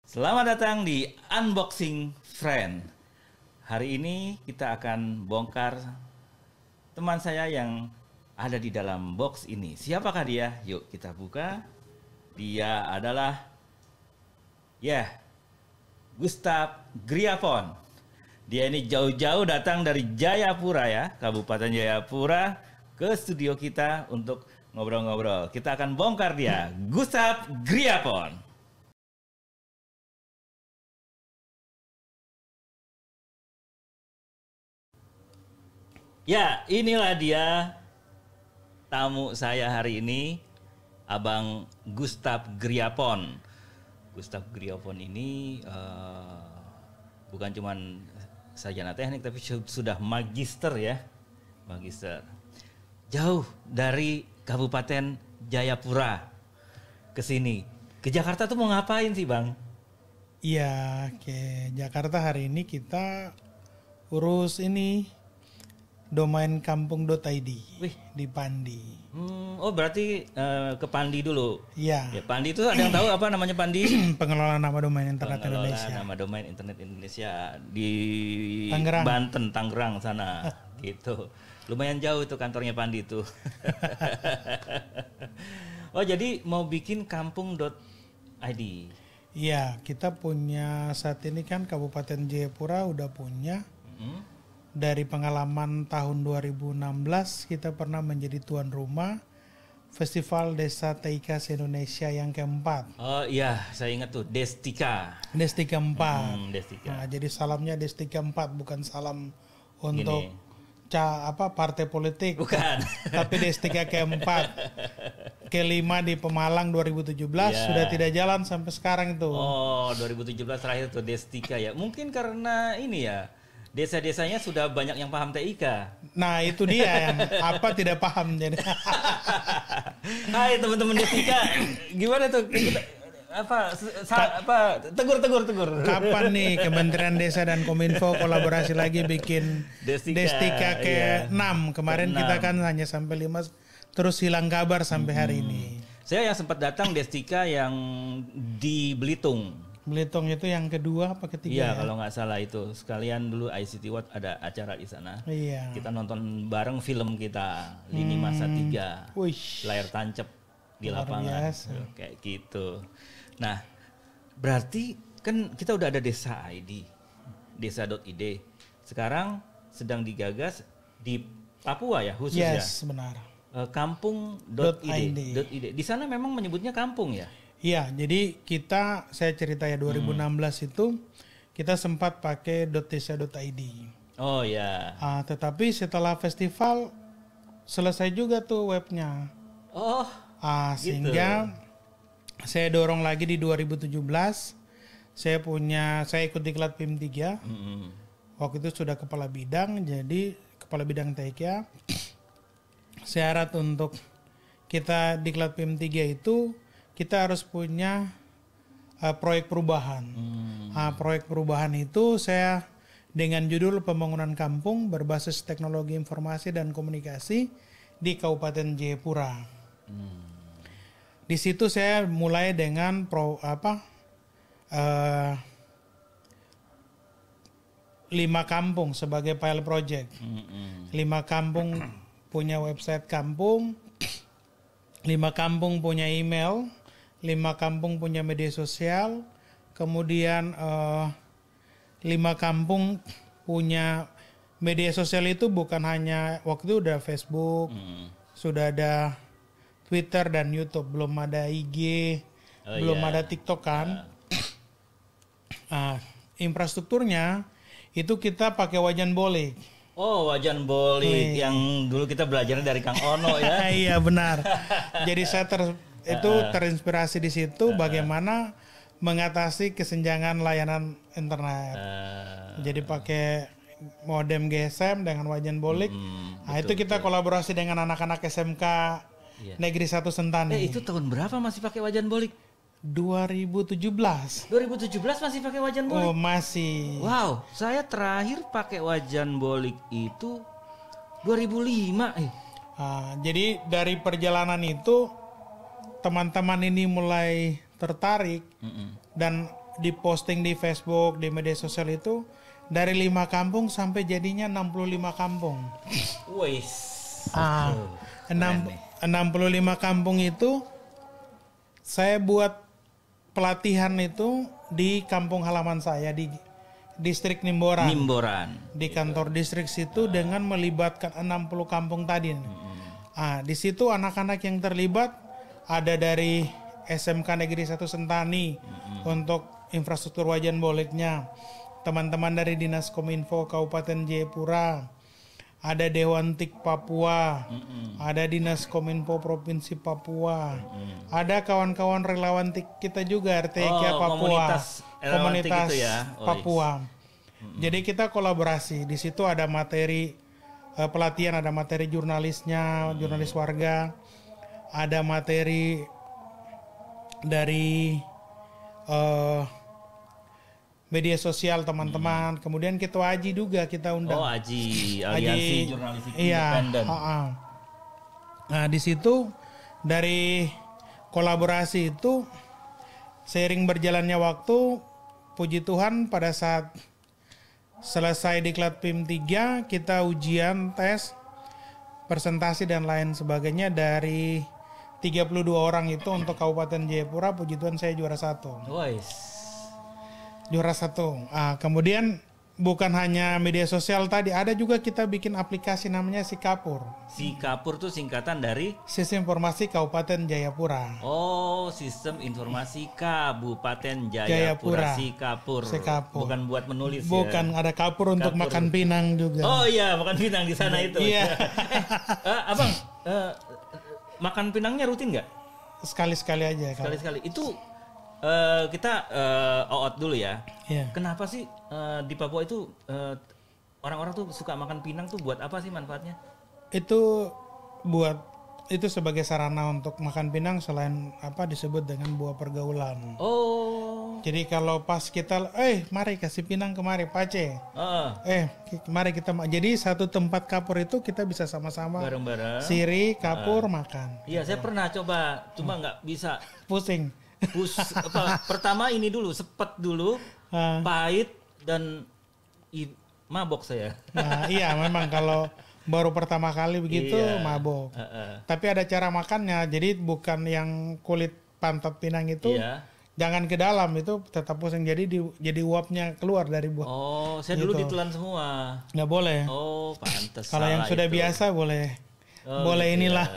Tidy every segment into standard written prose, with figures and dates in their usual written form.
Selamat datang di Unboxing Friend. Hari ini kita akan bongkar teman saya yang ada di dalam box ini. Siapakah dia? Yuk kita buka. Dia adalah Gustav Griafon. Dia ini jauh-jauh datang dari Jayapura ya, Kabupaten Jayapura ke studio kita untuk ngobrol-ngobrol. Kita akan bongkar dia, Gustav Griafon. Ya, inilah dia tamu saya hari ini, Abang Gustav Griafon. Gustav Griafon ini bukan cuman sarjana teknik, tapi sudah magister ya, magister. Jauh dari Kabupaten Jayapura ke sini. Ke Jakarta tuh mau ngapain sih, Bang? Iya, ke Jakarta hari ini kita urus ini domain kampung.id di Pandi. Oh berarti ke Pandi dulu. Iya. Ya, Pandi itu ada yang tahu apa namanya Pandi? Pengelola nama domain internet Indonesia. Nama domain internet Indonesia di Tangerang. Banten, Tangerang sana. Gitu. Lumayan jauh itu kantornya Pandi itu. Oh jadi mau bikin kampung.id. Iya, kita punya saat ini kan Kabupaten Jayapura udah punya. Dari pengalaman tahun 2016 kita pernah menjadi tuan rumah Festival Desa TIK se-Indonesia yang keempat. Oh iya, saya ingat tuh Destika. Destika 4. Destika. Nah, jadi salamnya Destika 4 bukan salam untuk partai politik. Bukan. Tapi Destika keempat. Kelima di Pemalang 2017 sudah tidak jalan sampai sekarang itu. Oh, 2017 terakhir tuh Destika ya. Mungkin karena ini ya. Desa-desanya sudah banyak yang paham TIK. Nah, itu dia yang tidak paham jadi. Hai teman-teman Destika, gimana tuh tegur. Kapan nih Kementerian Desa dan Kominfo kolaborasi lagi bikin Destika ke-6. Kemarin kita kan hanya sampai 5 terus hilang kabar sampai hari ini. Saya yang sempat datang Destika yang di Belitung. Belitung itu yang kedua apa ketiga? Iya, kalau nggak salah itu. Sekalian dulu ICT World ada acara di sana. Iya. Kita nonton bareng film kita, Lini Masa 3. Layar tancap di lapangan. Kayak gitu. Nah, berarti kan kita udah ada Desa ID, Desa.id. Sekarang sedang digagas di Papua ya khususnya. Yes, benar. Kampung.id. Di sana memang menyebutnya kampung ya? Iya, jadi saya cerita ya 2016 itu kita sempat pakai .desa.id. Oh ya. Tetapi setelah festival selesai juga tuh webnya. Oh. Sehingga saya dorong lagi di 2017. Saya ikut diklat PIM 3. Waktu itu sudah kepala bidang, jadi kepala bidang TIK. Syarat untuk kita diklat PIM 3 itu kita harus punya proyek perubahan. Proyek perubahan itu saya dengan judul Pembangunan Kampung Berbasis Teknologi Informasi dan Komunikasi di Kabupaten Jayapura. Di situ saya mulai dengan 5 kampung sebagai pilot project. 5 kampung punya website kampung, 5 kampung punya email, 5 kampung punya media sosial, kemudian 5 kampung punya media sosial itu bukan hanya waktu itu udah Facebook, sudah ada Twitter dan YouTube, belum ada IG, belum ada TikTok kan. Infrastrukturnya itu kita pakai wajan bolik. Oh, wajan bolik yang dulu kita belajarnya dari Kang Ono ya. Iya benar. Jadi saya terinspirasi di situ bagaimana mengatasi kesenjangan layanan internet. Jadi pakai modem GSM dengan wajan bolik. Itu kita kolaborasi dengan anak-anak SMK Negeri 1 Sentani. Itu tahun berapa masih pakai wajan bolik? 2017. 2017 masih pakai wajan bolik? Oh, masih. Wow, saya terakhir pakai wajan bolik itu 2005. Jadi dari perjalanan itu teman-teman ini mulai tertarik dan diposting di Facebook, di media sosial itu dari 5 kampung sampai jadinya 65 kampung. Wih. 65 kampung itu saya buat pelatihan itu di kampung halaman saya di distrik Nimboran. Di kantor distrik situ dengan melibatkan 60 kampung tadi. Di situ anak-anak yang terlibat ada dari SMK Negeri 1 Sentani untuk infrastruktur wajan boleknya. Teman-teman dari Dinas Kominfo Kabupaten Jayapura. Ada Dewan TIK Papua, ada Dinas Kominfo Provinsi Papua, ada kawan-kawan relawan TIK kita juga RTK Papua, komunitas itu ya? Papua. Jadi kita kolaborasi. Di situ ada materi pelatihan, ada materi jurnalisnya, jurnalis warga, ada materi dari media sosial teman-teman. Kemudian ketua AJI juga kita undang. AJI, Aliansi Jurnalistik Independen. Nah, di situ dari kolaborasi itu seiring berjalannya waktu, puji Tuhan pada saat selesai diklat PIM 3, kita ujian, tes, presentasi dan lain sebagainya. Dari 32 orang itu untuk Kabupaten Jayapura, puji Tuhan saya juara 1. Juara 1. Kemudian bukan hanya media sosial tadi, ada juga kita bikin aplikasi namanya Sikapur. Sikapur itu singkatan dari Sistem Informasi Kabupaten Jayapura. Oh, Sistem Informasi Kabupaten Jayapura. Sikapur. Bukan buat menulis. Bukan, ada kapur untuk makan pinang juga. Oh iya, makan pinang di sana itu. Iya. Abang, makan pinangnya rutin nggak? Sekali-sekali aja. Sekali-sekali. Itu kita out dulu ya. Yeah. Kenapa sih di Papua itu orang-orang tuh suka makan pinang tuh buat apa sih manfaatnya? Itu sebagai sarana untuk makan pinang selain disebut dengan buah pergaulan. Oh. Jadi kalau pas kita mari kasih pinang kemari Pace. Mari kita jadi satu tempat kapur itu kita bisa sama-sama bareng-bareng. Siri kapur makan. Iya, saya pernah coba, cuma nggak bisa. Pusing. Pertama ini dulu sepet dulu, pahit dan mabok saya. Nah, iya memang kalau baru pertama kali begitu mabok. Tapi ada cara makannya. Jadi bukan yang kulit pantat pinang itu jangan ke dalam, itu tetap pusing. Jadi uapnya keluar dari buah. Oh, saya dulu ditelan semua. Nggak boleh. Oh, pantas. Kalau yang sudah biasa boleh. Boleh gitu inilah.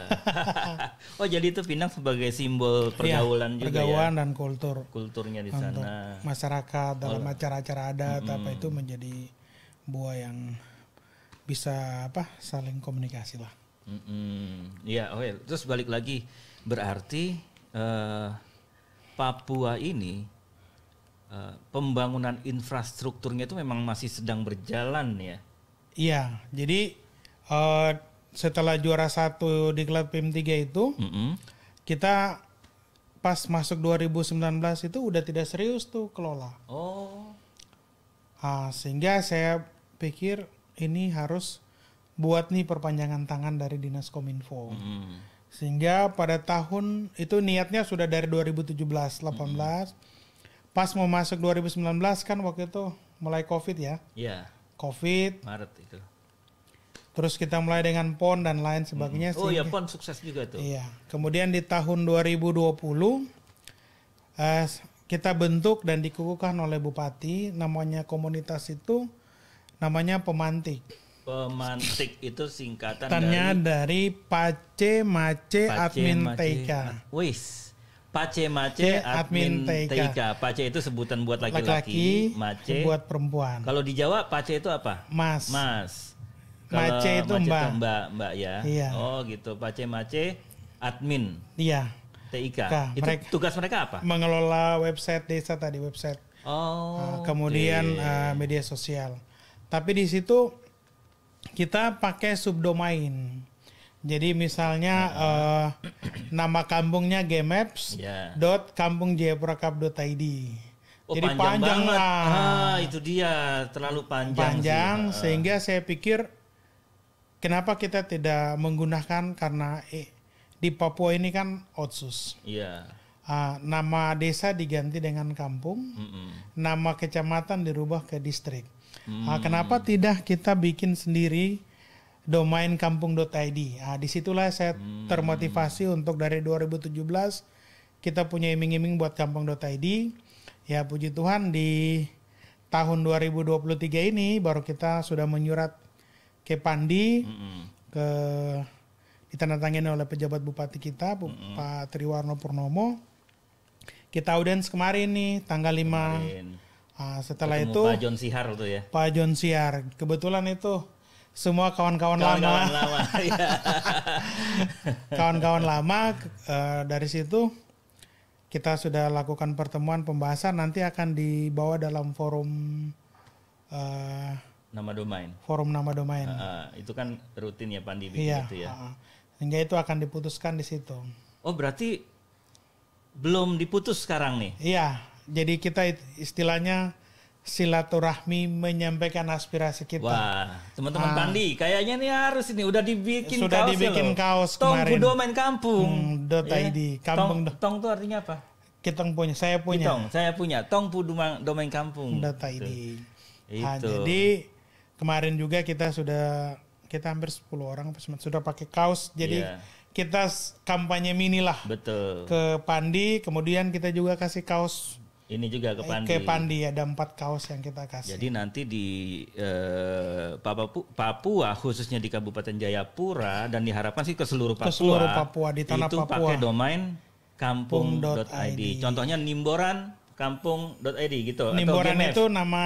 Oh, jadi itu pinang sebagai simbol pergaulan juga pergaulan ya. Dan kulturnya di untuk sana. Masyarakat dalam acara-acara adat itu menjadi buah yang bisa saling komunikasi lah. Iya, terus balik lagi berarti Papua ini pembangunan infrastrukturnya itu memang masih sedang berjalan ya. Iya, jadi setelah juara 1 di diklat PIM 3 itu, kita pas masuk 2019 itu udah tidak serius tuh kelola. Oh. Sehingga saya pikir ini harus buat nih perpanjangan tangan dari Dinas Kominfo. Sehingga pada tahun itu niatnya sudah dari 2017-18. Pas mau masuk 2019 kan waktu itu mulai COVID ya. Iya. COVID. Maret itu. Terus kita mulai dengan PON dan lain sebagainya. Oh iya, PON sukses juga tuh. Iya. Kemudian di tahun 2020 kita bentuk dan dikukuhkan oleh Bupati, namanya komunitas itu namanya Pemantik. Pemantik itu singkatan dari Pace Mace Admin TK. Wis. Pace Mace Admin TK. Pace itu sebutan buat laki-laki, Mace buat perempuan. Kalau di Jawa Pace itu apa? Mas. Mace itu mbak ya. Iya. Oh gitu. Pace Mace Admin. Iya. TIK. Itu tugas mereka apa? Mengelola website desa tadi, website. Kemudian media sosial. Tapi di situ kita pakai subdomain. Jadi misalnya nama kampungnya gmaps.kampungjayapura.id. Jadi panjang lah. Itu dia, terlalu panjang. Sehingga saya pikir kenapa kita tidak menggunakan, karena di Papua ini kan Otsus. Iya. Nama desa diganti dengan kampung, nama kecamatan dirubah ke distrik. Kenapa tidak kita bikin sendiri domain kampung.id? Disitulah saya termotivasi untuk dari 2017 kita punya iming-iming buat kampung.id. Ya puji Tuhan di tahun 2023 ini baru kita sudah menyurat ke Pandi, ditandatangani oleh pejabat bupati kita, Pak Triwarno Purnomo. Kita audiens kemarin nih tanggal 5. Setelah ketemu itu Pak John Sihar tuh ya. Pak John Sihar. Kebetulan itu semua kawan-kawan lama. Kawan-kawan lama. Dari situ kita sudah lakukan pertemuan pembahasan, nanti akan dibawa dalam forum nama domain. Forum nama domain. Itu kan rutin ya Pandi bikin itu ya. Sehingga itu akan diputuskan di situ. Oh berarti belum diputus sekarang nih? Iya, jadi kita istilahnya silaturahmi menyampaikan aspirasi kita. Wah, teman-teman Pandi, kayaknya nih harus ini udah dibikin sudah kaos dibikin ya kaos Tong kemarin. domain kampung. .id. Kampung. Tong itu artinya apa? Kita punya, saya punya. Saya punya. Tong domain kampung. .id. Itu. Jadi kemarin juga kita hampir 10 orang sudah pakai kaos. Jadi kita kampanye mini lah. Betul. Ke Pandi, kemudian kita juga kasih kaos. Ini juga ke Pandi. Ke Pandi ada 4 kaos yang kita kasih. Jadi nanti di Papua, khususnya di Kabupaten Jayapura, dan diharapkan sih ke seluruh Papua. Ke seluruh Papua, di tanah itu Papua. Itu pakai domain kampung.id. Contohnya Nimboran kampung.id gitu. Nimboran atau itu nama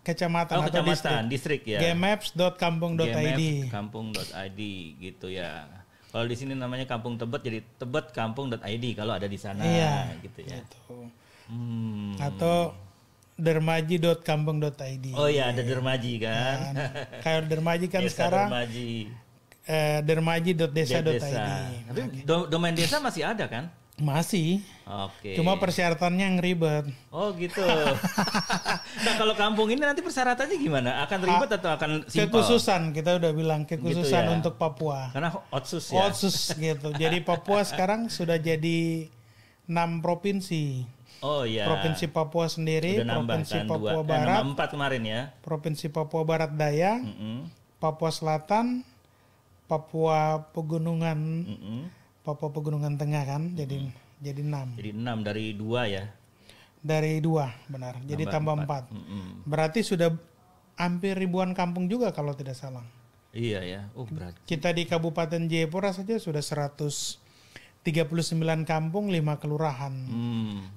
kecamatan atau distrik ya. gmaps.kampung.id. Kampung.id gitu ya. Kalau di sini namanya Kampung Tebet, jadi Tebet kampung.id kalau ada di sana gitu ya. Gitu. Atau dermaji.kampung.id. Oh ya, ada dermaji kan. Kayak dermaji kan sekarang. Dermaji.desa.id. Tapi domain desa masih ada kan? Masih. Oke. Cuma persyaratannya yang ribet. Oh gitu. Nah kalau kampung ini nanti persyaratannya gimana? Akan ribet atau akan simpel? Kekhususan, kita udah bilang kekhususan gitu ya? untuk Papua. Karena otsus ya? Otsus gitu. Jadi Papua sekarang sudah jadi 6 provinsi. Oh iya. Provinsi Papua sendiri, Provinsi Papua Barat. 4 kemarin ya. Provinsi Papua Barat Daya, Papua Selatan, Papua Pegunungan, Papua Pegunungan Tengah kan, jadi 6. Jadi 6 dari 2 ya? Dari 2, benar. Jadi tambah 4. Berarti sudah hampir ribuan kampung juga kalau tidak salah. Iya ya. Oh berarti. Kita di Kabupaten Jayapura saja sudah 139 kampung, 5 kelurahan, 19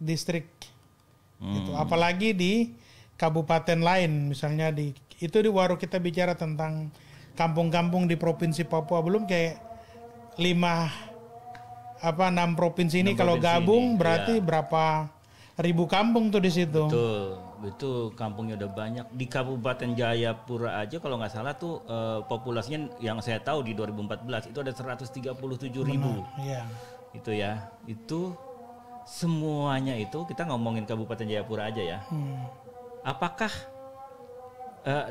distrik. Gitu. Apalagi di kabupaten lain, misalnya itu baru kita bicara tentang kampung-kampung di provinsi Papua, belum kayak 6 provinsi ini kalau gabung berarti berapa ribu kampung tuh di situ. Betul, itu kampungnya udah banyak. Di Kabupaten Jayapura aja kalau nggak salah tuh populasinya yang saya tahu di 2014 itu ada 137.000. Iya. Itu ya. Itu semuanya itu kita ngomongin Kabupaten Jayapura aja ya. Apakah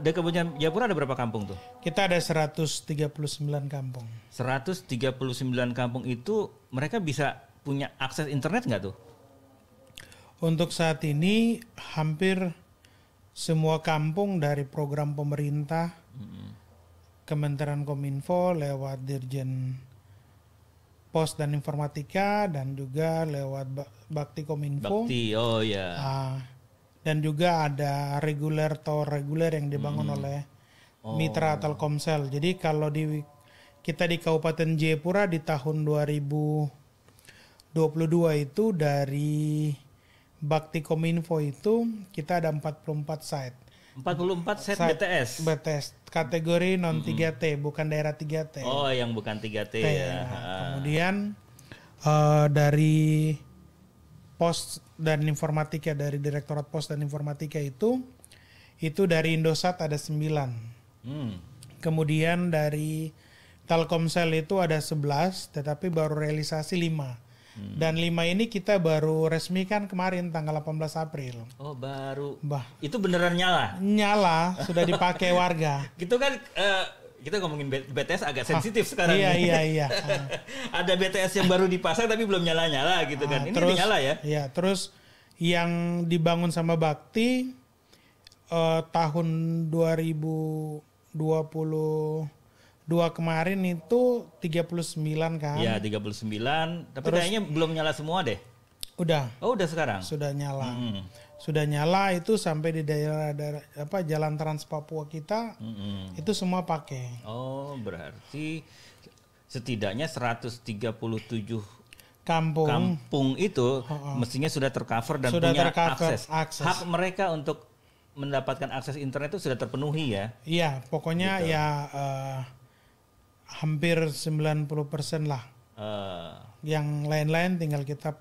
di Kabupaten Jayapura ada berapa kampung tuh? Kita ada 139 kampung. 139 kampung itu mereka bisa punya akses internet nggak tuh? Untuk saat ini hampir semua kampung dari program pemerintah, Kementerian Kominfo lewat Dirjen Pos dan Informatika dan juga lewat Bakti Kominfo. Bakti, oh ya. Dan juga ada tower reguler yang dibangun oleh mitra Telkomsel. Jadi kalau kita di Kabupaten Jayapura di tahun 2022 itu dari Bakti Kominfo itu kita ada 44 site. 44 site BTS. Kategori non 3T, bukan daerah 3T. Oh, yang bukan 3T ya. Kemudian dari Pos dan Informatika, dari Direktorat Pos dan Informatika itu dari Indosat ada 9. Kemudian dari Telkomsel itu ada 11, tetapi baru realisasi 5. Dan 5 ini kita baru resmikan kemarin tanggal 18 April. Oh baru. Itu beneran nyala? Nyala, sudah dipakai warga. Gitu kan Kita ngomongin BTS agak sensitif sekarang. Iya. Ada BTS yang baru dipasang tapi belum nyala-nyala gitu kan. Ini terus, udah nyala ya? Iya, terus yang dibangun sama Bakti tahun 2022 kemarin itu 39 kan? Iya, 39. Tapi terus, kayaknya belum nyala semua deh. Udah. Oh, udah sekarang? Sudah nyala. Sudah nyala itu sampai di daerah Jalan Trans Papua kita itu semua pakai. Oh, berarti setidaknya 137 kampung itu mestinya sudah tercover dan sudah punya akses. Hak mereka untuk mendapatkan akses internet itu sudah terpenuhi ya? Iya, pokoknya gitu. Ya hampir 90% lah. Yang lain-lain tinggal kita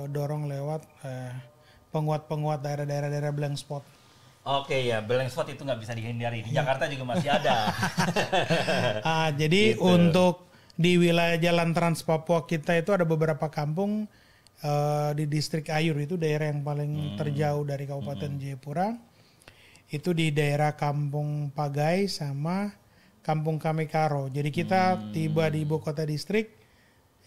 dorong lewat penguat-penguat daerah-daerah blank spot. Oke ya, blank spot itu nggak bisa dihindari. Di Jakarta juga masih ada. Jadi gitu. Untuk di wilayah Jalan Trans Papua kita itu ada beberapa kampung di distrik Ayur, itu daerah yang paling terjauh dari Kabupaten Jayapura. Itu di daerah Kampung Pagai sama Kampung Kamekaro. Jadi kita tiba di ibu kota distrik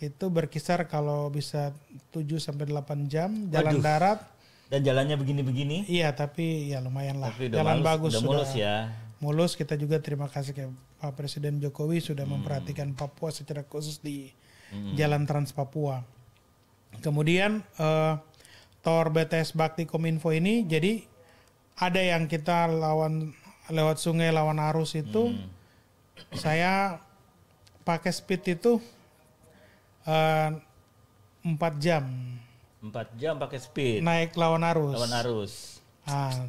itu berkisar kalau bisa 7-8 jam jalan darat. Dan jalannya begini-begini? Iya, tapi ya lumayan lah. Tapi jalan bagus, udah mulus ya. Mulus. Kita juga terima kasih ke Pak Presiden Jokowi sudah memperhatikan Papua secara khusus di Jalan Trans Papua. Kemudian Tower BTS Bakti Kominfo ini jadi ada yang kita lewat sungai lawan arus itu saya pakai speed itu 4 jam. 4 jam pakai speed. Naik lawan arus. Lawan arus.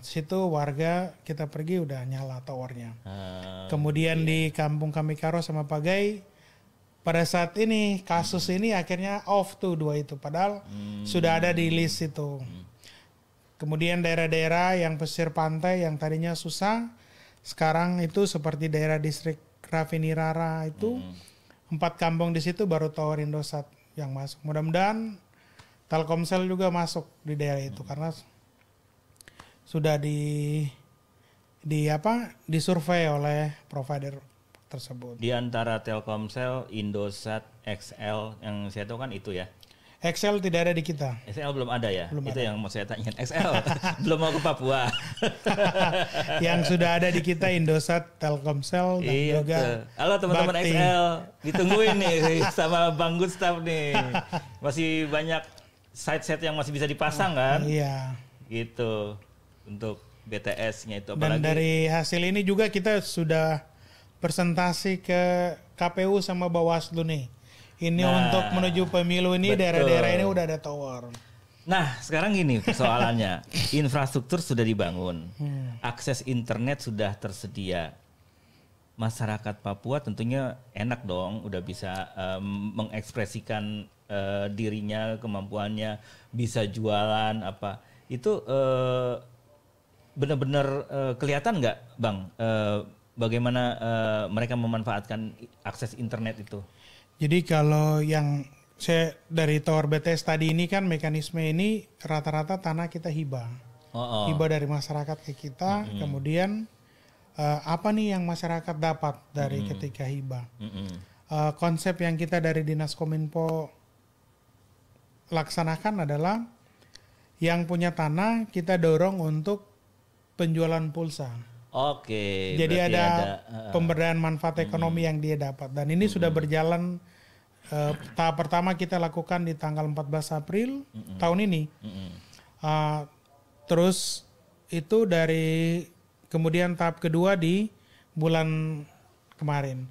Situ warga kita pergi udah nyala towernya. Kemudian di Kampung Kamekaro sama Pagai pada saat ini kasus ini akhirnya off tuh dua itu. Padahal sudah ada di list itu. Kemudian daerah-daerah yang pesisir pantai yang tadinya susah, sekarang itu seperti daerah distrik Rafinirara itu 4 kampung di situ baru tower Indosat yang masuk. Mudah-mudahan Telkomsel juga masuk di daerah itu karena sudah disurvei oleh provider tersebut. Di antara Telkomsel, Indosat, XL yang saya tahu kan itu ya. XL tidak ada di kita. XL belum ada ya? Belum itu ada. yang mau saya tanyain. XL belum mau ke Papua. Yang sudah ada di kita Indosat, Telkomsel dan juga halo teman-teman Bakti. XL. Ditungguin nih sama Bang Gustaf nih. Masih banyak site-site yang masih bisa dipasang kan? Iya. Gitu. Untuk BTS-nya itu Dan apalagi. dari hasil ini juga kita sudah presentasi ke KPU sama Bawaslu nih. Ini untuk menuju pemilu ini betul. daerah-daerah ini udah ada tower. Nah, sekarang gini persoalannya. Infrastruktur sudah dibangun. Akses internet sudah tersedia. Masyarakat Papua tentunya enak dong, udah bisa mengekspresikan dirinya, kemampuannya, bisa jualan apa. Itu benar-benar kelihatan nggak, Bang? Bagaimana mereka memanfaatkan akses internet itu? Jadi kalau yang saya dari Tower BTS tadi ini kan mekanisme ini rata-rata tanah kita hibah. Hibah dari masyarakat ke kita, kemudian apa nih yang masyarakat dapat dari ketika hibah. Konsep yang kita dari Dinas Kominfo laksanakan adalah yang punya tanah kita dorong untuk penjualan pulsa. Oke. Jadi ada pemberdayaan manfaat ekonomi yang dia dapat. Dan ini sudah berjalan tahap pertama kita lakukan di tanggal 14 April tahun ini. Terus itu dari kemudian tahap kedua di bulan kemarin.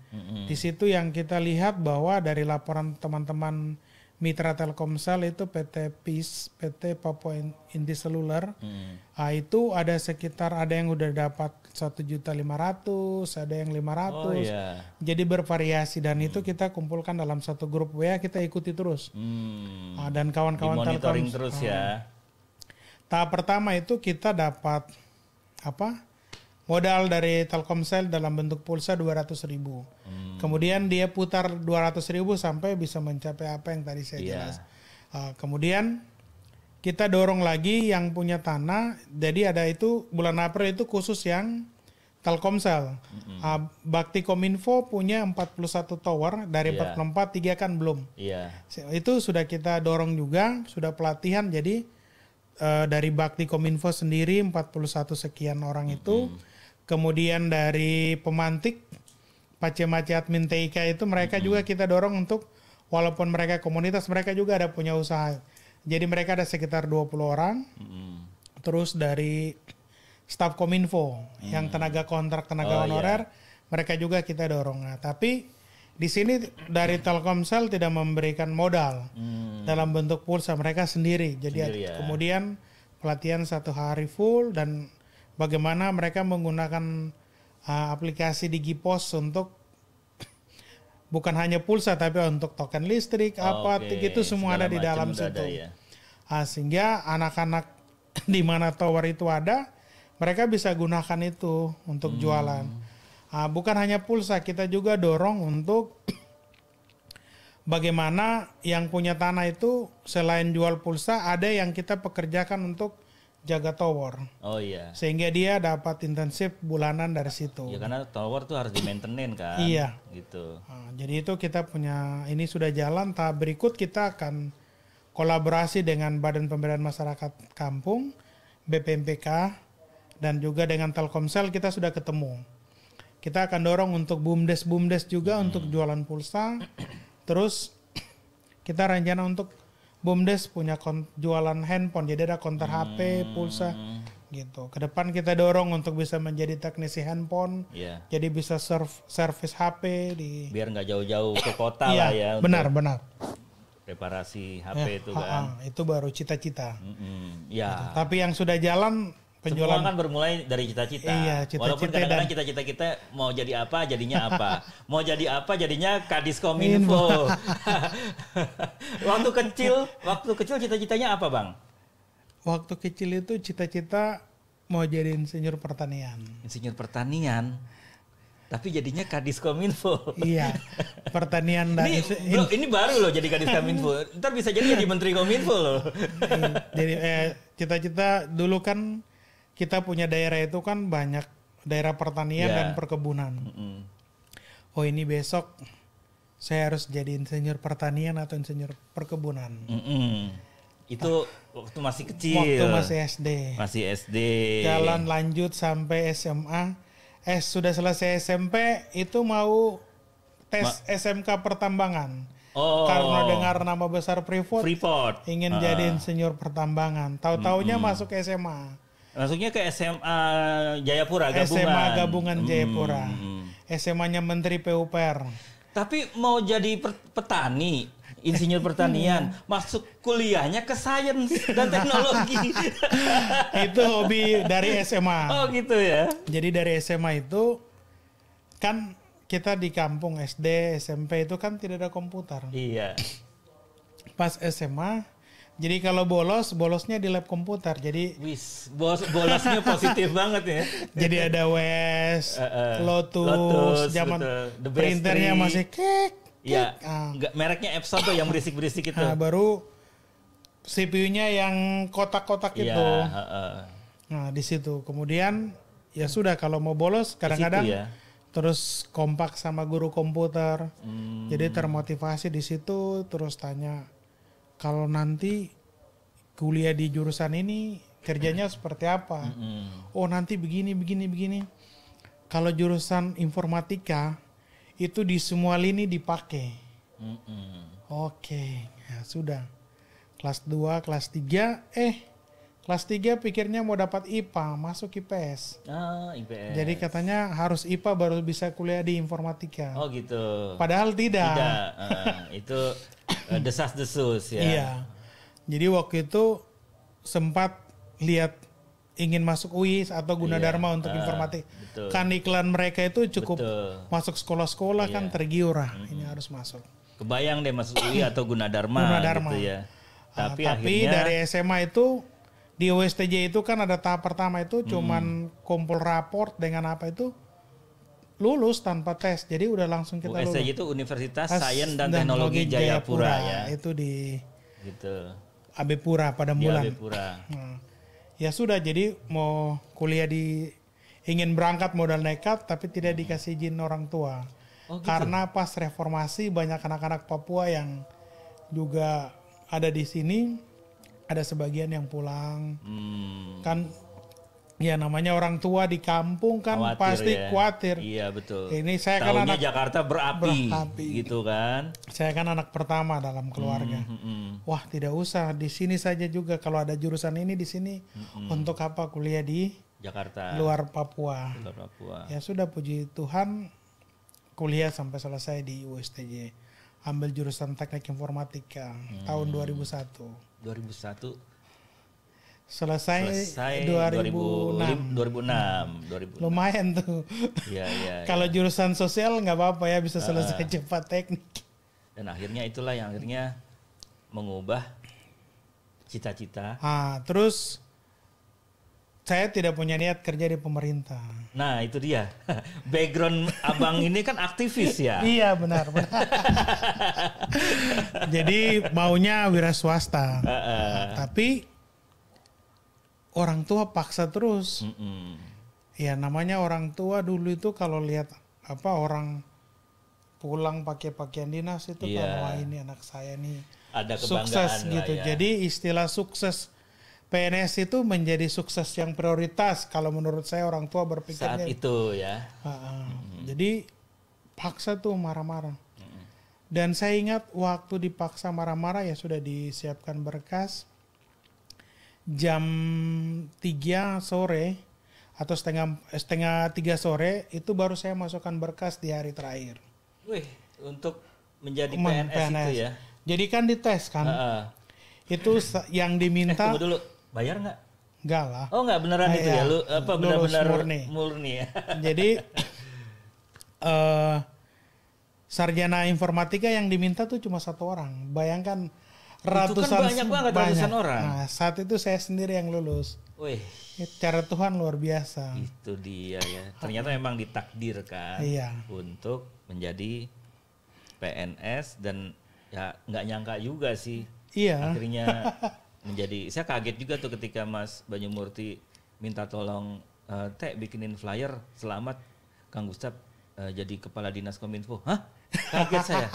Di situ yang kita lihat bahwa dari laporan teman-teman mitra Telkomsel itu PT PIS, PT Papua Inti Seluler, itu ada sekitar ada yang udah dapat 1.500.000, ada yang 500. Oh, yeah. Jadi bervariasi dan itu kita kumpulkan dalam satu grup WA, kita ikuti terus. Dan kawan-kawan monitoring Telkom terus ya. Tahap pertama itu kita dapat modal dari Telkomsel dalam bentuk pulsa 200.000. Kemudian dia putar 200.000 sampai bisa mencapai apa yang tadi saya jelas. Kemudian kita dorong lagi yang punya tanah. Jadi ada itu bulan April itu khusus yang Telkomsel. Bakti Kominfo punya 41 tower, dari 44, 3 kan belum. Itu sudah kita dorong juga, sudah pelatihan, jadi dari Bakti Kominfo sendiri 41 sekian orang itu. Kemudian dari Pemantik, Pace-Mace Admin TIK itu mereka juga kita dorong untuk, walaupun mereka komunitas, mereka juga ada punya usaha. Jadi mereka ada sekitar 20 orang. Terus dari staf Kominfo yang tenaga kontrak, tenaga honorer, mereka juga kita dorong. Nah, tapi di sini dari Telkomsel tidak memberikan modal dalam bentuk pulsa, mereka sendiri. Jadi kemudian pelatihan 1 hari full, dan bagaimana mereka menggunakan aplikasi DigiPos untuk bukan hanya pulsa tapi untuk token listrik, itu semua ada di dalam situ. Sehingga anak-anak di mana tower itu ada, mereka bisa gunakan itu untuk jualan. Bukan hanya pulsa, kita juga dorong untuk bagaimana yang punya tanah itu selain jual pulsa, ada yang kita pekerjakan untuk jaga tower. Sehingga dia dapat intensif bulanan dari situ. Ya karena tower tuh harus di-maintain kan. Gitu. Jadi itu kita punya, ini sudah jalan. Tahap berikut kita akan kolaborasi dengan Badan Pemberdayaan Masyarakat Kampung, BPMPK, dan juga dengan Telkomsel kita sudah ketemu. Kita akan dorong untuk BUMDes juga untuk jualan pulsa. Terus kita rencana untuk BUMDes punya jualan handphone, jadi ada konter HP, pulsa gitu. Kedepan kita dorong untuk bisa menjadi teknisi handphone, jadi bisa servis HP biar nggak jauh-jauh ke kota lah ya. Benar. Reparasi HP itu kan. Itu baru cita-cita. Gitu. Tapi yang sudah jalan penjualan. Semua kan bermulai dari cita-cita. Walaupun kadang-kadang cita-cita kita mau jadi apa, jadinya apa. Mau jadi apa, jadinya Kadis Kominfo. Waktu kecil cita-citanya apa, Bang? Waktu kecil itu cita-cita mau jadi insinyur pertanian. Insinyur pertanian. Tapi jadinya Kadis Kominfo. Pertanian dan ini baru loh jadi Kadis Kominfo. Ntar bisa jadi Menteri Kominfo loh. Jadi cita-cita dulu kan kita punya daerah itu kan banyak daerah pertanian dan perkebunan. Ini besok saya harus jadi insinyur pertanian atau insinyur perkebunan. Itu waktu masih kecil. Waktu masih SD. Jalan lanjut sampai SMA. Sudah selesai SMP itu mau tes SMK pertambangan. Karena dengar nama besar Freeport. Ingin jadi insinyur pertambangan. Tahu-taunya masuk SMA. Masuknya ke SMA Jayapura gabungan. SMA gabungan Jayapura. SMA-nya Menteri PUPR. Tapi mau jadi petani, insinyur pertanian, masuk kuliahnya ke sains dan teknologi. Itu hobi dari SMA. Oh gitu ya. Jadi dari SMA itu kan kita di kampung SD, SMP itu kan tidak ada komputer. Pas SMA, jadi kalau bolosnya di lab komputer. Jadi bolosnya positif banget ya. Jadi ada WES, Lotus, zaman printernya masih mereknya Epson tuh yang berisik-berisik itu. Baru CPU-nya yang kotak-kotak itu. Nah, di situ. Kemudian ya sudah, kalau mau bolos kadang-kadang terus kompak sama guru komputer. Jadi termotivasi di situ, terus tanya, kalau nanti kuliah di jurusan ini kerjanya seperti apa? Nanti begini. Kalau jurusan informatika itu di semua lini dipakai. Ya sudah. Kelas 2, kelas 3, kelas 3 pikirnya mau dapat IPA, masuk IPS. IPS. Jadi katanya harus IPA baru bisa kuliah di informatika. Oh gitu. Padahal tidak. Itu desas-desus ya. Iya. Jadi waktu itu sempat lihat ingin masuk UI atau Gunadarma untuk informatik. Kan iklan mereka itu cukup masuk sekolah-sekolah kan tergiur. Ini harus masuk. Kebayang deh masuk UI atau Gunadarma. Gitu ya. Tapi akhirnya dari SMA itu di USTJ itu kan ada tahap pertama itu cuman kumpul raport dengan apa itu lulus tanpa tes. Jadi udah langsung kita lulus. USTJ itu Universitas Sains dan Teknologi Jayapura ya. Itu di gitu. AB Pura pada bulan. AB Pura. Ya sudah, jadi mau kuliah di ingin berangkat modal nekat tapi tidak dikasih izin orang tua. Oh, gitu? Karena pas reformasi banyak anak-anak Papua yang juga ada di sini, ada sebagian yang pulang. Kan ya namanya orang tua di kampung kan Khawatir pasti ya. khawatir. Iya betul. Ini saya kan Taunya anak Jakarta berapi gitu kan. Saya kan anak pertama dalam keluarga. Wah, tidak usah di sini saja juga kalau ada jurusan ini di sini. Untuk apa kuliah di Jakarta. luar Papua? Luar Papua. Ya sudah, puji Tuhan kuliah sampai selesai di USTJ. Ambil jurusan Teknik Informatika tahun 2001. 2001 Selesai 2006. 2006. Lumayan tuh. Iya, iya. Kalau jurusan sosial nggak apa-apa ya, bisa selesai cepat teknik. Dan akhirnya itulah yang akhirnya mengubah cita-cita. Terus saya tidak punya niat kerja di pemerintah. Nah itu dia. Background abang ini kan aktivis ya. Iya benar. Jadi maunya wira swasta. Tapi orang tua paksa terus. Ya namanya orang tua dulu itu kalau lihat orang pulang pakai pakaian dinas itu kan, wah ini anak saya nih ada sukses gitu. ya. Jadi istilah sukses PNS itu menjadi sukses yang prioritas kalau menurut saya orang tua berpikirnya. Saat itu ya. Jadi paksa tuh marah-marah. Dan saya ingat waktu dipaksa marah-marah ya sudah disiapkan berkas. Jam 3 sore atau setengah 3 sore itu baru saya masukkan berkas di hari terakhir. Wih, untuk menjadi PNS itu ya. Jadi kan dites kan. Itu yang diminta. Tunggu dulu, bayar nggak? Enggak lah. Oh nggak beneran itu ya? Lu benar-benar murni ya? Jadi sarjana informatika yang diminta tuh cuma 1 orang. Bayangkan ratusan. Itu kan banyak banget ratusan orang. Nah, saat itu saya sendiri yang lulus. Wih. Cara Tuhan luar biasa. Itu dia ya. Ternyata memang ditakdirkan untuk menjadi PNS dan ya nggak nyangka juga sih. Iya. Akhirnya menjadi. Saya kaget juga tuh ketika Mas Banyumurti minta tolong bikinin flyer selamat Kang Gustaf jadi kepala dinas Kominfo. Hah? Kaget saya.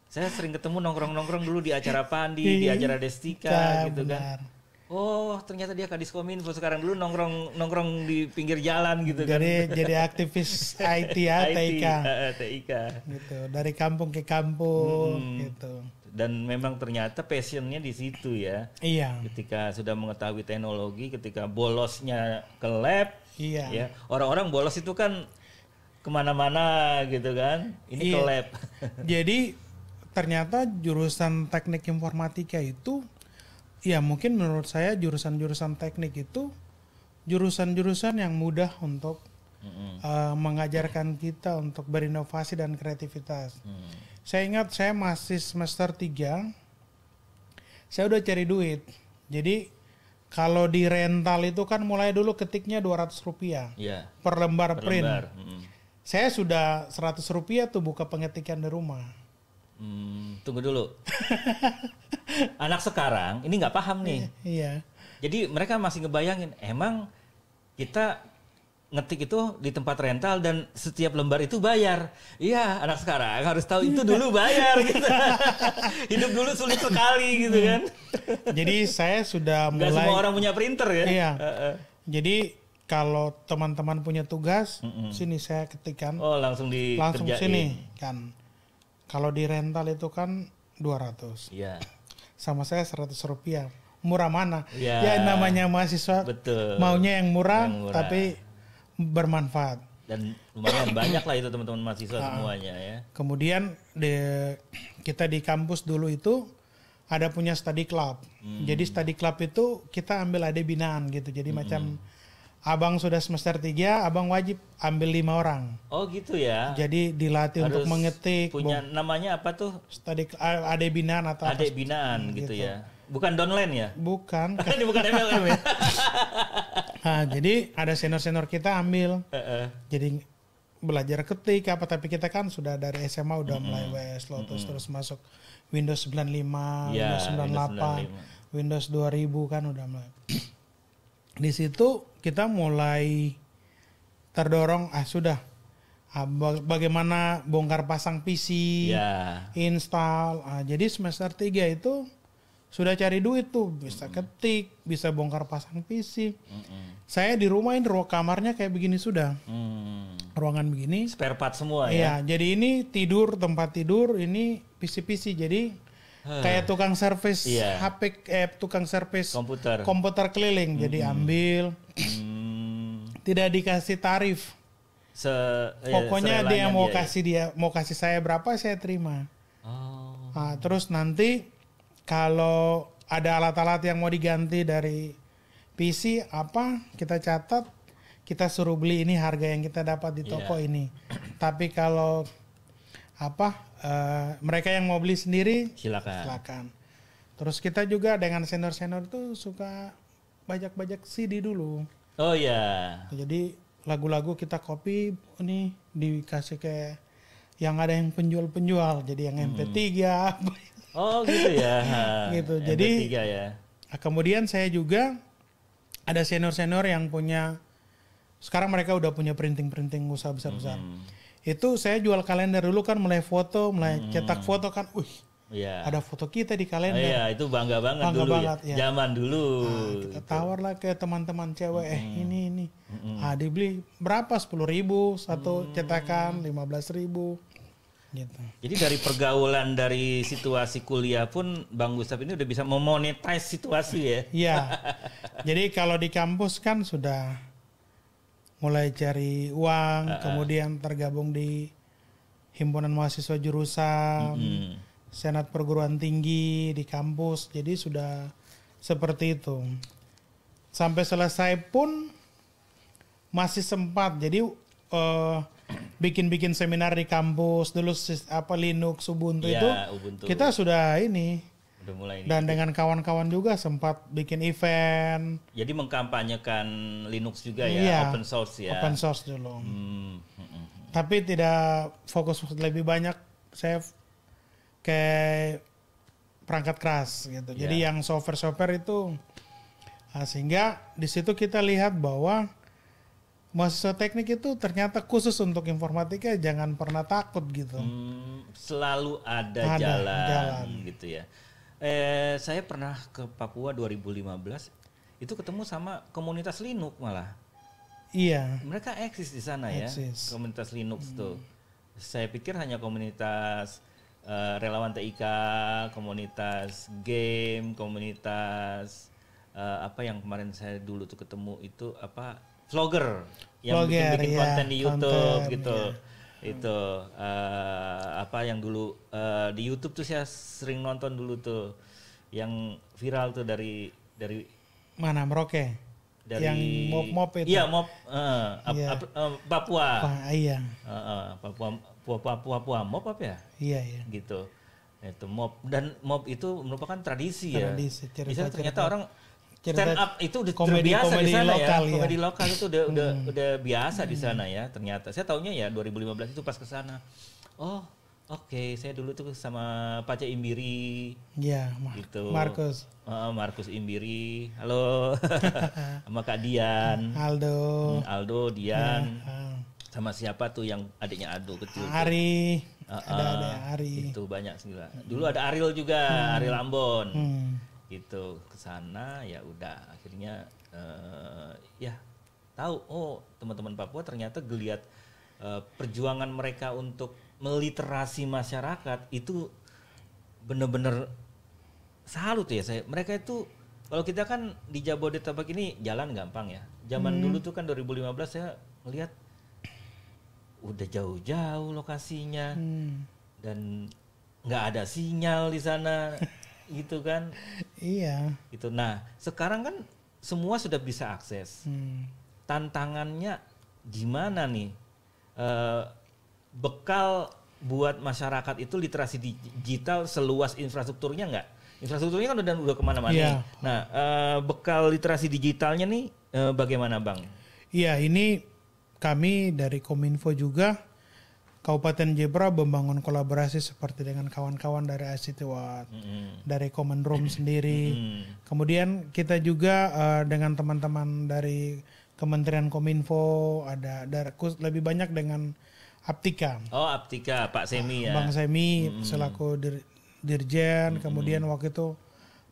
Saya sering ketemu nongkrong-nongkrong dulu di acara Pandi, di acara Destika gitu kan. Oh, ternyata dia Kadis Kominfo sekarang, dulu nongkrong di pinggir jalan gitu kan. Jadi aktivis IT ya, TIK. Gitu, dari kampung ke kampung gitu. Dan memang ternyata passionnya di situ ya. Iya. Ketika sudah mengetahui teknologi, ketika bolosnya ke lab, ya orang-orang bolos itu kan kemana-mana gitu kan. Ini ke lab. Jadi ternyata jurusan teknik informatika itu, ya mungkin menurut saya jurusan-jurusan teknik itu jurusan-jurusan yang mudah untuk mengajarkan kita untuk berinovasi dan kreativitas. Saya ingat saya masih semester 3, saya udah cari duit. Jadi kalau di rental itu kan mulai dulu ketiknya Rp200 per lembar print. Saya sudah Rp100 tuh buka pengetikan di rumah. Tunggu dulu. Anak sekarang ini nggak paham nih. Iya. Jadi mereka masih ngebayangin, emang kita ngetik itu di tempat rental dan setiap lembar itu bayar. Iya, anak sekarang harus tahu itu dulu bayar gitu. Hidup dulu sulit sekali gitu kan. Jadi saya sudah mulai. Nggak semua orang punya printer ya. Iya. Jadi kalau teman-teman punya tugas, sini saya ketikkan. Oh, langsung dikerjain. Langsung sini kan. Kalau di rental itu kan 200. Iya. Sama saya Rp100. Murah mana? Ya, ya namanya mahasiswa. Betul. Maunya yang murah, tapi bermanfaat. Dan lumayan banyak lah itu teman-teman mahasiswa semuanya ya. Kemudian kita di kampus dulu itu ada punya study club. Jadi study club itu kita ambil ada binaan gitu. Jadi macam abang sudah semester 3, abang wajib ambil 5 orang. Oh gitu ya. Jadi dilatih harus untuk mengetik. Punya namanya apa tuh? Study ade binaan atau ade binaan gitu ya. Bukan downline ya? Bukan. Ini bukan MLM ya. Nah, jadi ada senior-senior kita ambil. Jadi belajar ketik apa, tapi kita kan sudah dari SMA udah mulai WS Lotus terus masuk Windows 95, Windows 98, Windows 2000 kan udah mulai. Di situ kita mulai terdorong sudah bagaimana bongkar pasang PC, install. Jadi semester 3 itu sudah cari duit tuh, bisa ketik, bisa bongkar pasang PC. Saya di rumah ini kamarnya kayak begini sudah. Ruangan begini. Spare part semua ya. Iya, jadi ini tempat tidur, ini PC. Jadi kayak tukang servis HP, tukang servis komputer keliling. Jadi ambil, tidak dikasih tarif. Pokoknya dia mau kasih saya berapa saya terima. Nah, terus nanti kalau ada alat-alat yang mau diganti dari PC kita catat, kita suruh beli ini harga yang kita dapat di toko ini. Tapi kalau mereka yang mau beli sendiri silakan. Terus kita juga dengan senior-senior tuh suka bajak-bajak CD dulu. Oh ya. Jadi lagu-lagu kita copy ini dikasih ke yang ada yang penjual, jadi yang MP3 Oh gitu ya. Gitu. MP3 jadi ya. Kemudian saya juga ada senior-senior yang punya, sekarang mereka udah punya printing usaha besar-besar. Itu saya jual kalender dulu kan, mulai cetak foto kan, ada foto kita di kalender. Iya, itu bangga banget dulu ya. Zaman dulu. Kita tawar lah ke teman-teman cewek, ini. Dibeli berapa? 10.000 satu cetakan, 15.000 gitu. Jadi dari pergaulan, dari situasi kuliah pun Bang Gustaf ini udah bisa memonetize situasi ya. Iya. Jadi kalau di kampus kan sudah mulai cari uang, kemudian tergabung di himpunan mahasiswa jurusan, senat perguruan tinggi di kampus. Jadi sudah seperti itu. Sampai selesai pun masih sempat. Jadi bikin seminar di kampus dulu, Linux, Ubuntu itu Ubuntu. Kita sudah mulai dan dengan kawan-kawan juga sempat bikin event. Jadi mengkampanyekan Linux juga ya, open source ya. Open source dulu. Tapi tidak fokus lebih banyak saya ke perangkat keras gitu. Jadi yang software itu sehingga di situ kita lihat bahwa mahasiswa teknik itu ternyata khusus untuk informatika, jangan pernah takut gitu. Selalu ada jalan gitu ya. Saya pernah ke Papua 2015, itu ketemu sama komunitas Linux malah. Iya. Mereka eksis di sana ya, komunitas Linux tuh. Saya pikir hanya komunitas relawan TIK, komunitas game, komunitas yang kemarin saya dulu tuh ketemu itu vlogger yang bikin konten di YouTube gitu. Itu yang dulu di YouTube tuh saya sering nonton dulu tuh, yang viral tuh dari mana, Merauke? Dari yang mop itu. Iya, mop Papua. Iya. Papua mop apa ya? Iya. Gitu. Itu mop, dan mop itu merupakan tradisi ya. Bisa ternyata orang stand up itu udah terbiasa di sana lokal, ya. Komedi lokal itu udah biasa di sana ya. Ternyata saya taunya ya 2015 itu pas ke sana. Oh, oke, saya dulu tuh sama Pace Imbiri. Iya, gitu. Markus Imbiri. Halo. Sama Kak Dian. Aldo, Dian. Sama siapa tuh yang adiknya Aldo kecil? Ari. Ada Ari. Itu banyak sih. Dulu ada Ariel juga, Ariel Ambon. Gitu, ke sana ya udah akhirnya tahu teman-teman Papua ternyata geliat perjuangan mereka untuk meliterasi masyarakat itu benar-benar salut ya saya. Mereka itu, kalau kita kan di Jabodetabek ini jalan gampang ya. Zaman dulu tuh kan 2015 saya melihat udah jauh-jauh lokasinya dan nggak ada sinyal di sana. Gitu kan. Iya. Gitu. Nah, sekarang kan semua sudah bisa akses. Tantangannya gimana nih? Bekal buat masyarakat itu literasi digital seluas infrastrukturnya nggak? Infrastrukturnya kan udah kemana-mana. Iya. Nah, bekal literasi digitalnya nih bagaimana, Bang? Iya, ini kami dari Kominfo juga, Kabupaten Jepara membangun kolaborasi seperti dengan kawan-kawan dari ICT Watt, dari Common Room sendiri. Kemudian kita juga dengan teman-teman dari Kementerian Kominfo, ada lebih banyak dengan Aptika. Oh, Aptika, Pak Semi ya. Bang Semi selaku dirjen, kemudian waktu itu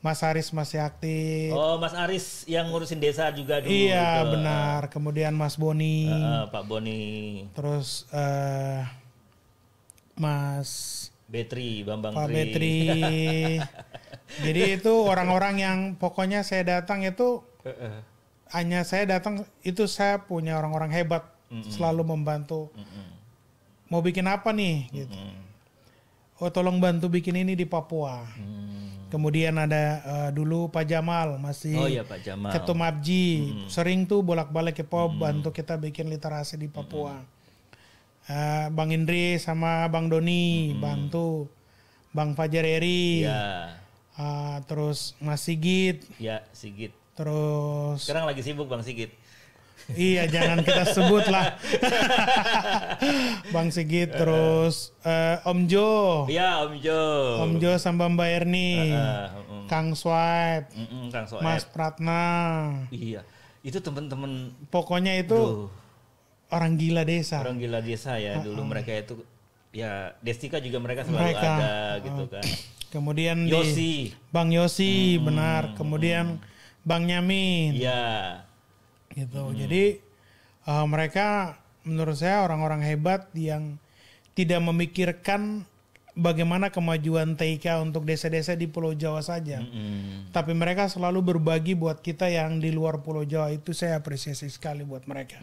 Mas Aris masih aktif. Oh, Mas Aris yang ngurusin desa juga dulu. Iya, gitu. benar. Kemudian Mas Boni. Pak Boni. Terus Mas Betri, Bambang Pak Tri. Betri. Jadi itu orang-orang yang pokoknya saya datang itu hanya saya datang itu saya punya orang-orang hebat selalu membantu. Mau bikin apa nih gitu. Oh, tolong bantu bikin ini di Papua. Kemudian ada dulu Pak Jamal masih Pak Jamal. Ketum Abji. Sering tuh bolak-balik ke Papua bantu kita bikin literasi di Papua. Bang Indri sama Bang Doni bantu. Bang Fajar Eri. Iya. Terus Mas Sigit. Ya, Sigit. Terus Sekarang lagi sibuk Bang Sigit. iya, jangan kita sebut lah. Bang Sigit, terus Om Jo. Iya, Om Jo. Om Jo sama Mbak Erni. Kang Swipe. Kang Soeb. Mas Pratna. Iya. Itu teman-teman Pokoknya itu orang gila desa. orang gila desa ya. Dulu mereka itu ya Destika juga mereka selalu ada gitu kan. Kemudian Yosi. Bang Yosi, benar. Kemudian Bang Nyamin. Iya. Gitu. Jadi mereka menurut saya orang-orang hebat yang tidak memikirkan bagaimana kemajuan TIK untuk desa-desa di Pulau Jawa saja. Tapi mereka selalu berbagi buat kita yang di luar Pulau Jawa. Itu saya apresiasi sekali buat mereka.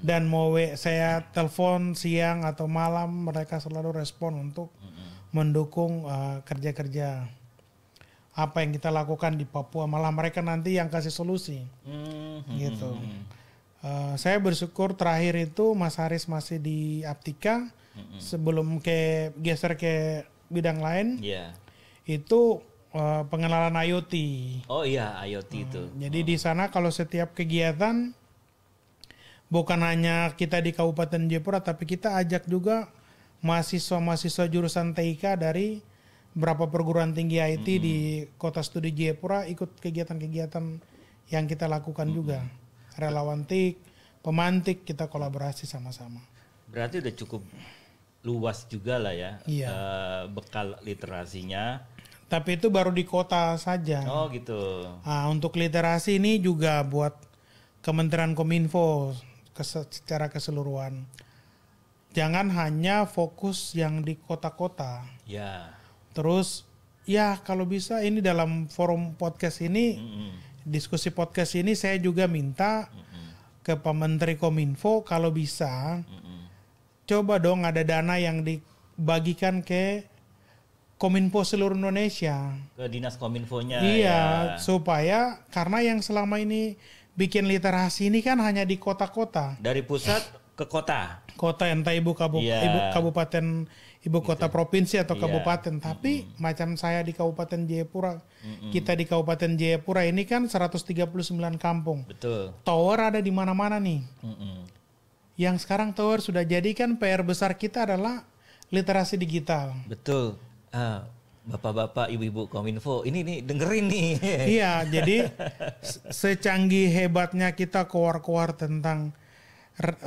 Dan mau saya telepon siang atau malam, mereka selalu respon untuk mendukung kerja-kerja apa yang kita lakukan di Papua. Malah mereka nanti yang kasih solusi. Gitu. Saya bersyukur terakhir itu Mas Haris masih di Aptika. Sebelum geser ke bidang lain, itu pengenalan IoT. Oh iya, IoT itu. Jadi di sana kalau setiap kegiatan bukan hanya kita di Kabupaten Jayapura, tapi kita ajak juga mahasiswa-mahasiswa jurusan TIK dari berapa perguruan tinggi IT di Kota Studi Jayapura ikut kegiatan-kegiatan yang kita lakukan juga. Relawan TIK, pemantik, kita kolaborasi sama-sama. Berarti udah cukup luas juga lah ya, Iya. bekal literasinya. Tapi itu baru di kota saja. Oh gitu. Nah, untuk literasi ini juga buat Kementerian Kominfo secara keseluruhan. Jangan hanya fokus yang di kota-kota. Ya. Terus ya kalau bisa ini dalam forum podcast ini, diskusi podcast ini saya juga minta ke Pak Menteri Kominfo kalau bisa coba dong ada dana yang dibagikan ke Kominfo seluruh Indonesia. Ke Dinas Kominfonya. Iya, ya. supaya karena yang selama ini bikin literasi ini kan hanya di kota-kota. Dari pusat ke kota. Kota entah ibu kabupaten, ibu kota provinsi atau kabupaten. Tapi macam saya di Kabupaten Jayapura, kita di Kabupaten Jayapura ini kan 139 kampung. Betul. Tower ada di mana-mana nih. Yang sekarang tower sudah jadi kan PR besar kita adalah literasi digital. Betul. Bapak-bapak, ibu-ibu Kominfo, ini nih dengerin nih. Iya, jadi secanggih hebatnya kita keluar-keluar tentang